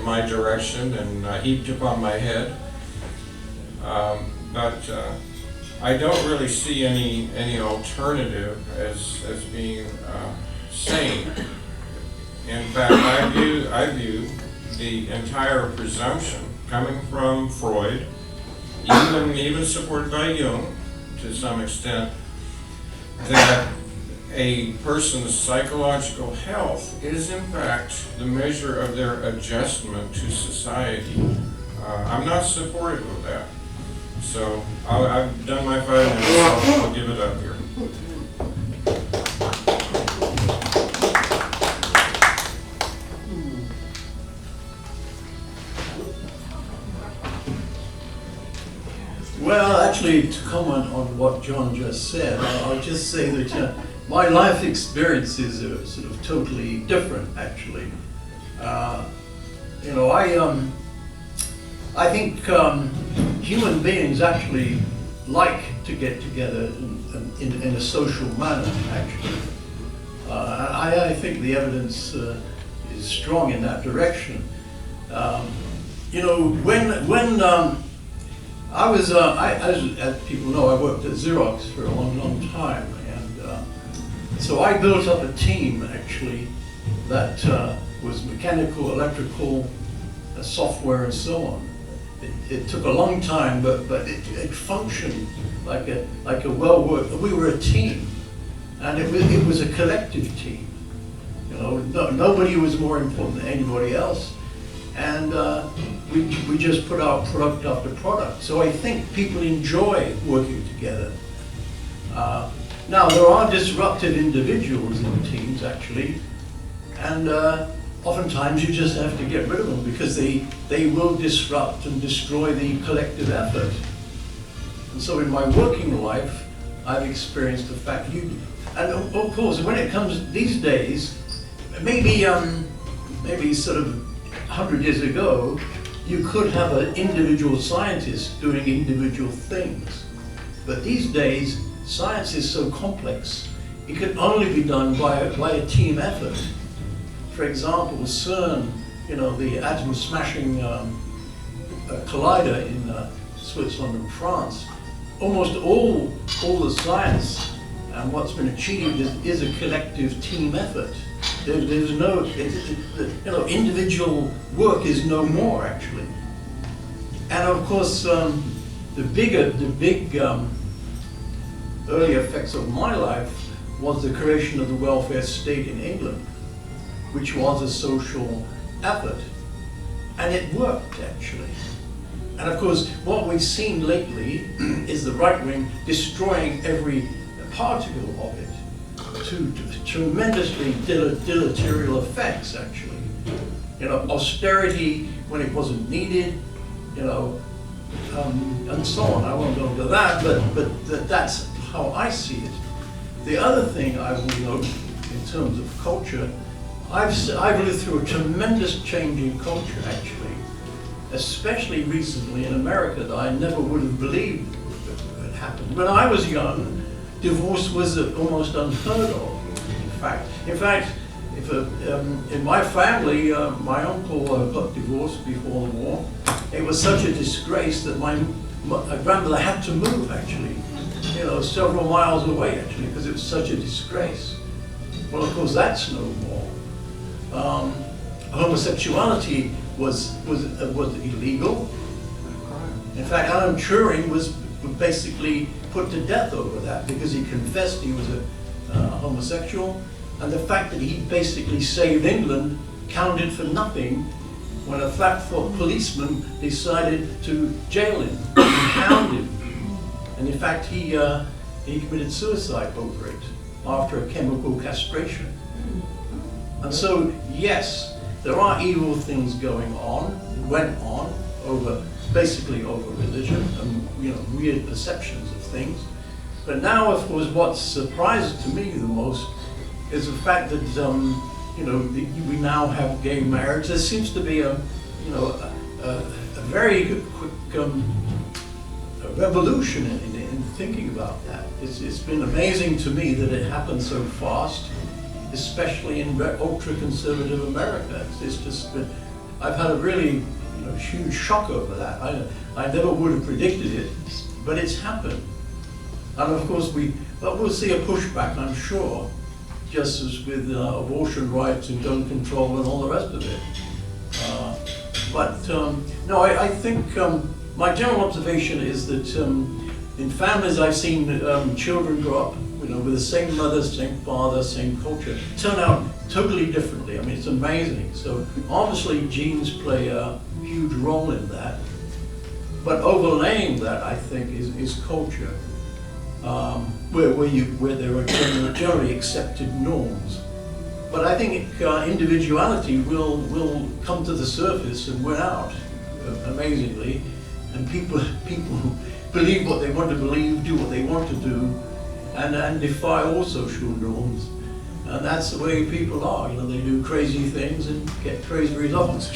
my direction and heaped upon my head. But I don't really see any alternative as being sane. In fact, I view the entire presumption coming from Freud, even supported by Jung to some extent, that a person's psychological health is in fact the measure of their adjustment to society. I'm not supportive of that. So I've done my 5 minutes, so I'll give it up here. Well, actually, to comment on what John just said, I'll just say that my life experiences are sort of totally different, actually. You know, I think human beings actually like to get together in a social manner, actually. I think the evidence is strong in that direction. You know, when I was, as people know, I worked at Xerox for a long time, and so I built up a team, actually, that was mechanical, electrical, software, and so on. It took a long time, but it functioned like a well-worked. We were a team, and it was a collective team. You know, nobody was more important than anybody else, and we just put out product after product. So I think people enjoy working together. Now there are disruptive individuals in teams, actually, and oftentimes you just have to get rid of them because they will disrupt and destroy the collective effort. And so in my working life, I've experienced the fact and of course, when it comes these days, maybe sort of 100 years ago, you could have an individual scientist doing individual things. But these days, science is so complex, it can only be done by a team effort. For example, CERN, you know, the atom smashing collider in Switzerland and France, almost all the science and what's been achieved is a collective team effort. There's no, you know, individual work is no more, actually. And of course, the big early effects of my life was the creation of the welfare state in England, which was a social effort. And it worked, actually. And of course, what we've seen lately is the right wing destroying every particle of it to tremendously deleterious effects, actually. austerity when it wasn't needed, and so on. I won't go into that, but that's how I see it. The other thing I will note in terms of culture, I've lived through a tremendous change in culture, actually, especially recently in America, that I never would have believed had happened. When I was young, divorce was almost unheard of. In fact, in my family, my uncle got divorced before the war. It was such a disgrace that my grandmother had to move, actually, several miles away, actually, because it was such a disgrace. Well, of course, that's no more. Homosexuality was illegal. In fact, Alan Turing was basically put to death over that because he confessed he was a homosexual, and the fact that he basically saved England counted for nothing when a flat-foot policeman decided to jail him and hound him. And in fact, he committed suicide over it after a chemical castration. And so, yes, there are evil things going on, went on, basically over religion and weird perceptions of things. But now, of course, what surprises to me the most is the fact that we now have gay marriage. There seems to be a very quick revolution in thinking about that. It's been amazing to me that it happened so fast, especially in ultra-conservative America. It's just been, I've had a really huge shock over that. I never would have predicted it, but it's happened. And of course we'll see a pushback, I'm sure, just as with abortion rights and gun control and all the rest of it. No, I think my general observation is that in families I've seen children grow up with the same mother, same father, same culture, turn out totally differently. I mean, it's amazing. So obviously genes play a huge role in that. But overlaying that, I think, is culture, where there are generally accepted norms. But I think individuality will come to the surface and win out, amazingly, and people believe what they want to believe, do what they want to do, and defy all social norms. And that's the way people are. They do crazy things and get crazy results.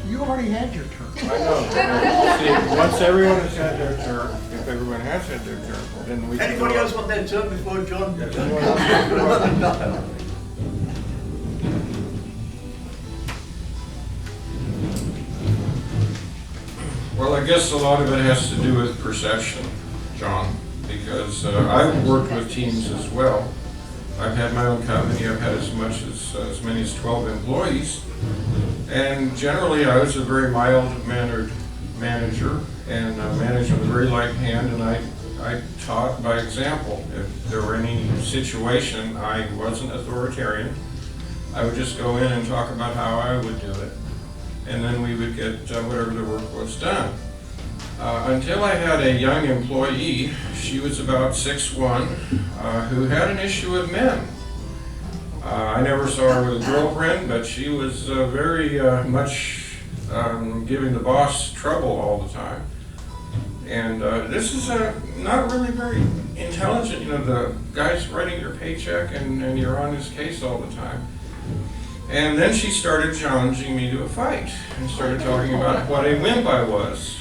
You already had your turn. I know. See, once everyone has had their turn, if everyone has had their turn, then we can. Anybody go else on. want their turn before John? Yes, anyone else? No. Well, I guess a lot of it has to do with perception, John, because I've worked with teams as well. I've had my own company. I've had as many as 12 employees, and generally I was a very mild-mannered manager and managed with a very light hand, and I taught by example. If there were any situation I wasn't authoritarian, I would just go in and talk about how I would do it, and then we would get whatever the work was done. Until I had a young employee, she was about 6'1", who had an issue with men. I never saw her with a girlfriend, but she was very much giving the boss trouble all the time. And this is not really very intelligent. The guy's writing your paycheck and you're on his case all the time. And then she started challenging me to a fight and started talking about what a wimp I was.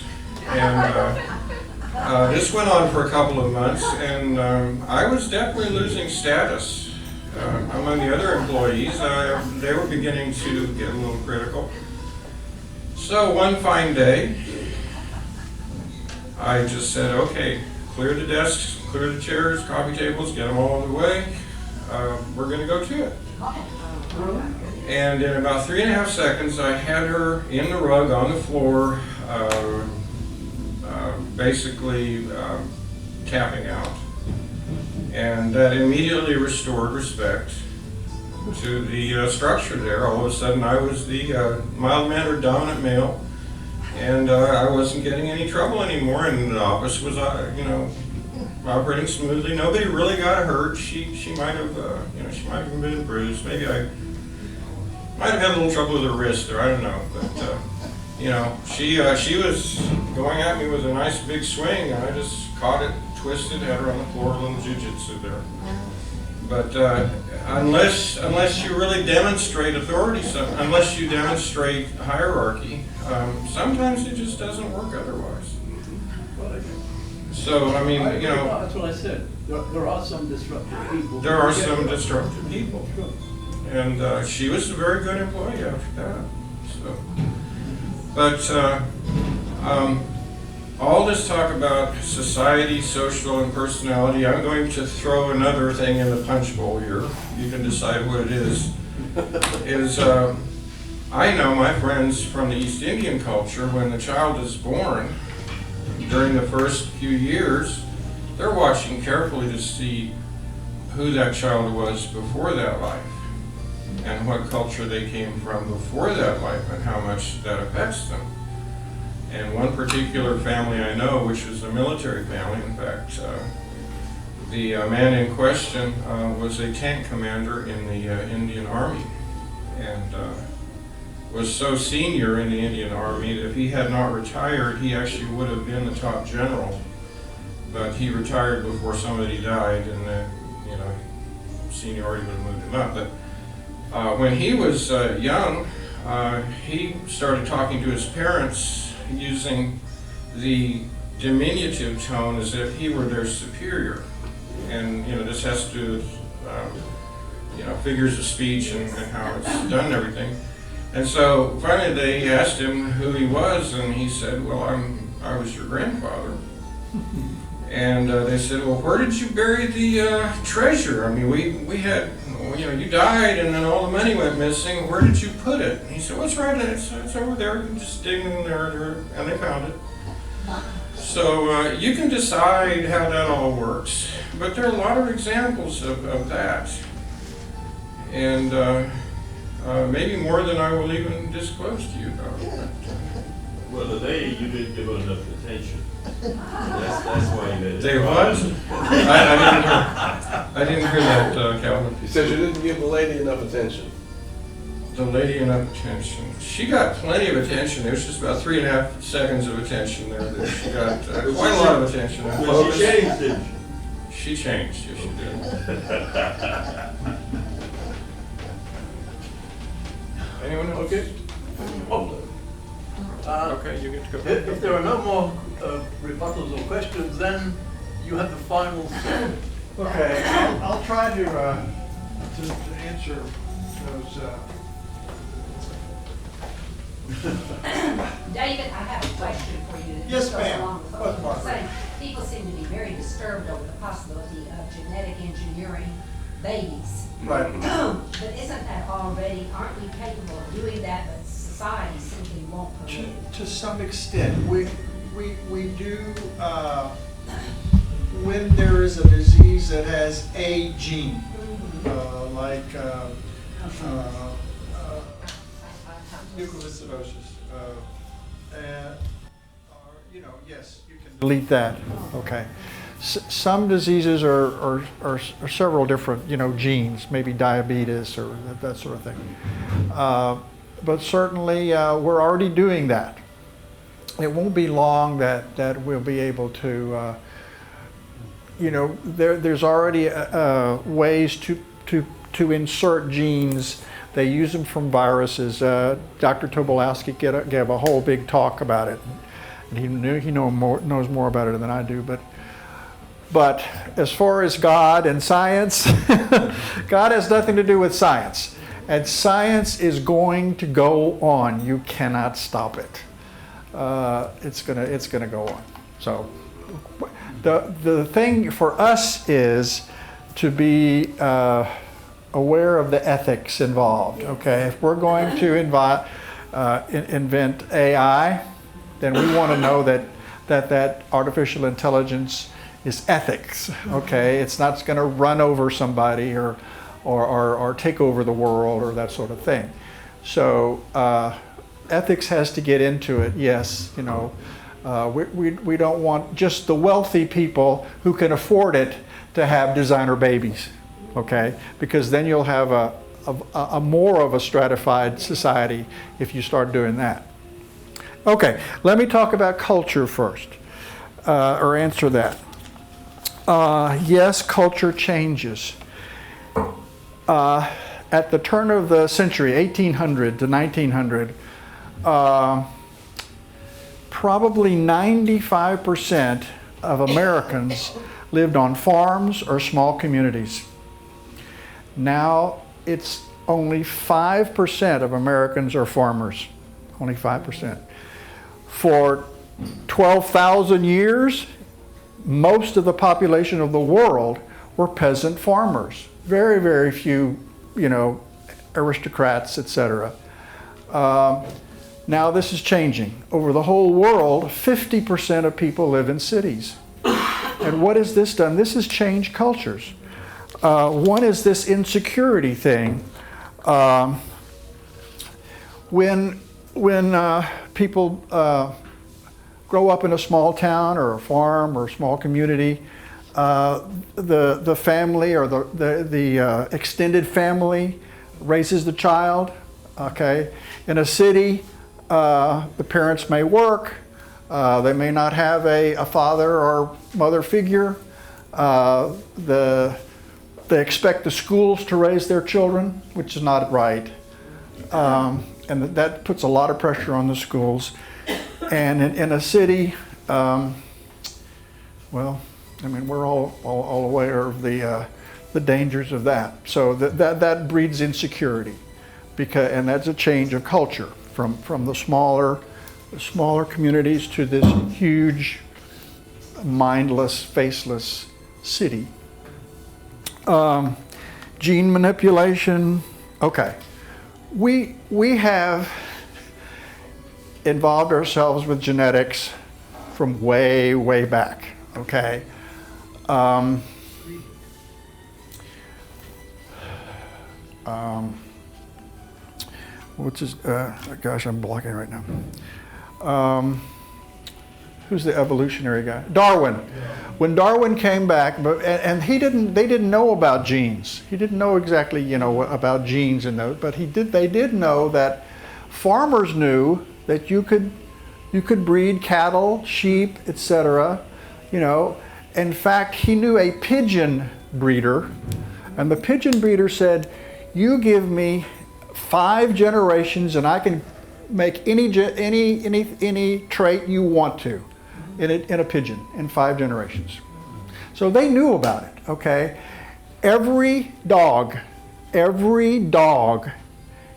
And this went on for a couple of months, and I was definitely losing status among the other employees. They were beginning to get a little critical. So one fine day, I just said, okay, clear the desks, clear the chairs, coffee tables, get them all out of the way. We're going to go to it. And in about 3.5 seconds, I had her in the rug on the floor, basically tapping out. And that immediately restored respect to the structure there. All of a sudden, I was the mild-mannered dominant male, and I wasn't getting any trouble anymore, and the office was, operating smoothly. Nobody really got hurt. She might have, she might have even been bruised. Maybe I might have had a little trouble with her wrist, or I don't know. But she was going at me with a nice big swing, and I just caught it, twisted, had her on the floor, a little jujitsu there. But unless you really demonstrate authority, unless you demonstrate hierarchy, sometimes it just doesn't work otherwise. So, I mean, That's what I said. There are some disruptive people. There are some disruptive people. And she was a very good employee after that. So, but all this talk about society, social, and personality, I'm going to throw another thing in the punch bowl here. You can decide what it is. I know my friends from the East Indian culture, when the child is born, during the first few years, they're watching carefully to see who that child was before that life and what culture they came from before that life and how much that affects them. And one particular family I know, which is a military family, in fact, the man in question was a tank commander in the Indian Army, and was so senior in the Indian Army that if he had not retired, he actually would have been the top general. But he retired before somebody died, and seniority would have moved him up. But when he was young, he started talking to his parents using the diminutive tone as if he were their superior. And this has to do with figures of speech and how it's done and everything. And so finally they asked him who he was, and he said, well, I was your grandfather. And they said, well, where did you bury the treasure? I mean, we had, you died and then all the money went missing. Where did you put it? And he said, well, it's right, it's over there. You can just dig in there, and they found it. So you can decide how that all works. But there are a lot of examples of that. And maybe more than I will even disclose to you about. Well, today you didn't give her enough attention. That's why you did it. They what? I didn't hear that, Calvin. He says you didn't give the lady enough attention. The lady enough attention. She got plenty of attention. There was just about 3.5 seconds of attention there. That she got quite a lot of attention. Well, she changed, didn't she? She changed, yes she did. Anyone else? Okay. Okay, you get to go. If there are no more rebuttals or questions, then you have the final say. Okay, I'll try to answer those. David, I have a question for you. Yes, This goes ma'am. along with what What's you were Barbara? saying. People seem to be very disturbed over the possibility of genetic engineering babies. Right. But isn't that already, aren't we capable of doing that, but society simply won't permit it? To some extent, we do, when there is a disease that has a gene, like nucleocitosis, and, yes, you can delete that, okay. Some diseases are several different, genes, maybe diabetes or that sort of thing. But certainly we're already doing that. It won't be long that we'll be able to, there's already ways to insert genes. They use them from viruses. Dr. Tobolowsky gave a whole big talk about it. And he knows more about it than I do. But as far as God and science, God has nothing to do with science. And science is going to go on. You cannot stop it. It's gonna go on. So the thing for us is to be aware of the ethics involved. Okay, if we're going to invent AI, then we want to know that artificial intelligence is ethics. Okay, it's not going to run over somebody or take over the world or that sort of thing. So ethics has to get into it. Yes, We don't want just the wealthy people who can afford it to have designer babies, okay? Because then you'll have a more of a stratified society if you start doing that. Okay, let me talk about culture first, or answer that. Yes, culture changes. At the turn of the century, 1800 to 1900, probably 95% of Americans lived on farms or small communities. Now it's only 5% of Americans are farmers, only 5%. For 12,000 years, most of the population of the world were peasant farmers. Very, very few, aristocrats, etc. Now this is changing. Over the whole world, 50% of people live in cities. And what has this done? This has changed cultures. One is this insecurity thing. When people grow up in a small town or a farm or a small community, the family or the extended family raises the child. Okay, in a city, the parents may work. They may not have a father or mother figure. They expect the schools to raise their children, which is not right. And that puts a lot of pressure on the schools. And in a city, we're all aware of the dangers of that. So that breeds insecurity, and that's a change of culture from the smaller communities to this huge, mindless, faceless city. Gene manipulation. Okay, we have involved ourselves with genetics from way back. Okay. What's his? Gosh, I'm blocking right now. Who's the evolutionary guy? Darwin. When Darwin came back, and they didn't know about genes. He didn't know exactly, about genes and those, but they did know that farmers knew that you could breed cattle, sheep, etc. In fact, he knew a pigeon breeder, and the pigeon breeder said, "You give me 5 generations, and I can make any trait you want to in a pigeon in 5 generations." So they knew about it. Okay, every dog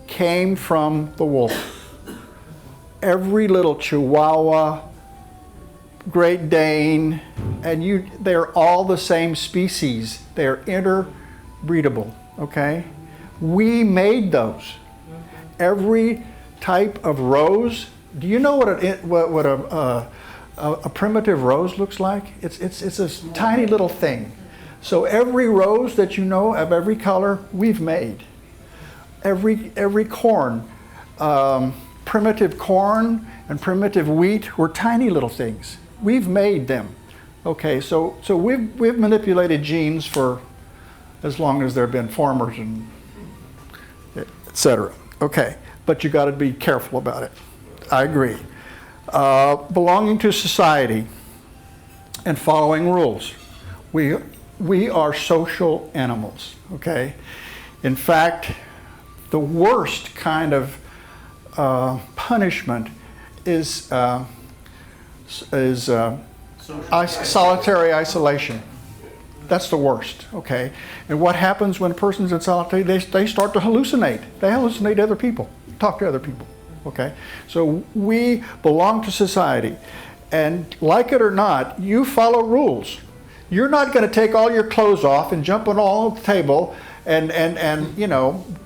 came from the wolf. Every little Chihuahua, Great Dane, and they're all the same species. They're interbreedable. Okay, we made those. Every type of rose. Do you know what a primitive rose looks like? It's a tiny little thing. So every rose that you know of every color, we've made. Every corn, primitive corn and primitive wheat were tiny little things. We've made them. Okay, so we've manipulated genes for as long as there have been farmers and etc. Okay, but you got to be careful about it. I agree. Belonging to society and following rules. We are social animals. Okay, in fact, the worst kind of punishment is solitary isolation. That's the worst, okay? And what happens when a person's in solitary, they start to hallucinate. They hallucinate other people, talk to other people, okay? So we belong to society. And like it or not, you follow rules. You're not going to take all your clothes off and jump on all the table and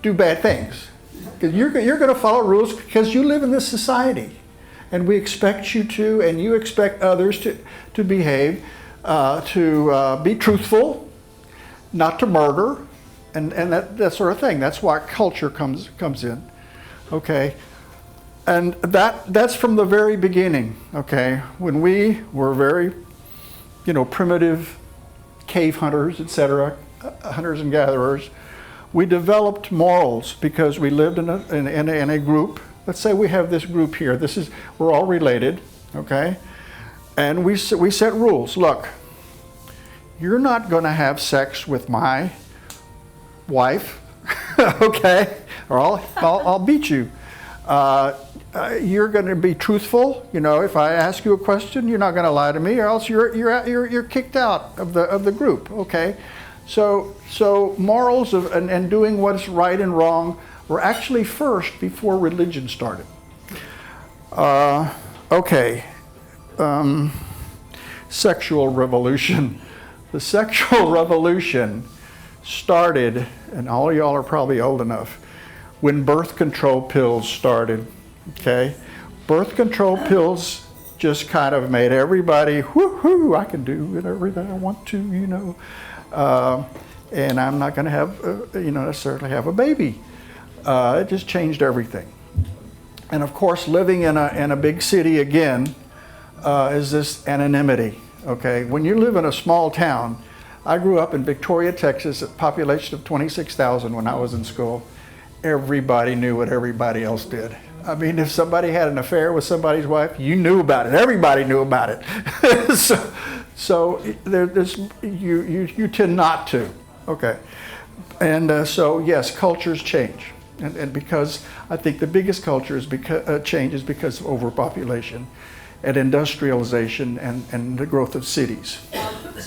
do bad things. You're going to follow rules because you live in this society. And we expect you to, and you expect others to behave, to be truthful, not to murder, and that sort of thing. That's why culture comes in. Okay. And that's from the very beginning, okay? When we were very, primitive cave hunters, etc., hunters and gatherers, we developed morals because we lived in a group. Let's say we have this group here. We're all related, okay? And we set rules. Look, you're not going to have sex with my wife, okay? Or I'll beat you. You're going to be truthful. If I ask you a question, you're not going to lie to me, or else you're kicked out of the group. Okay, so morals and doing what's right and wrong were actually first before religion started. Sexual revolution. The sexual revolution started, and all of y'all are probably old enough, when birth control pills started, okay? Birth control pills just kind of made everybody, whoo-hoo, I can do whatever that I want to, and I'm not going to have, necessarily have a baby. It just changed everything. And of course, living in a big city again is this anonymity, okay? When you live in a small town, I grew up in Victoria, Texas, a population of 26,000 when I was in school. Everybody knew what everybody else did. I mean, if somebody had an affair with somebody's wife, you knew about it. Everybody knew about it. so you tend not to. Okay. And so yes, cultures change, and because I think the biggest culture change is because of overpopulation, and industrialization, and the growth of cities.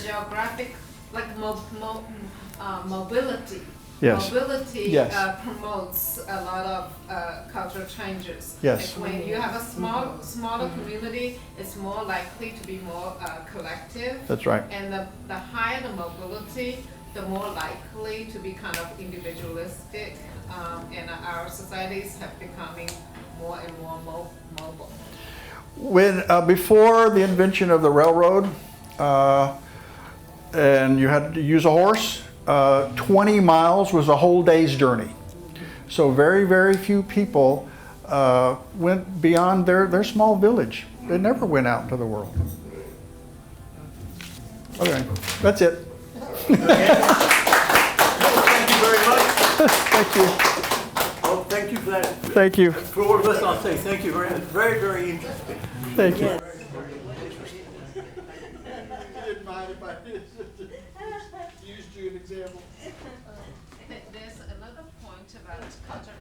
Geographic, like mobility. Yes. Mobility Yes. Promotes a lot of cultural changes. Yes. Like when you have a smaller community, it's more likely to be more collective. That's right. And the higher the mobility, the more likely to be kind of individualistic. And our societies have becoming more and more mobile. When before the invention of the railroad, and you had to use a horse, 20 miles was a whole day's journey. So very, very few people went beyond their small village. They never went out into the world. Okay, that's it. Thank you very much. Thank you. Well, thank you for that. Thank you. For all of us, I'll say thank you very much. Very, very interesting. Thank you. There's another point about culture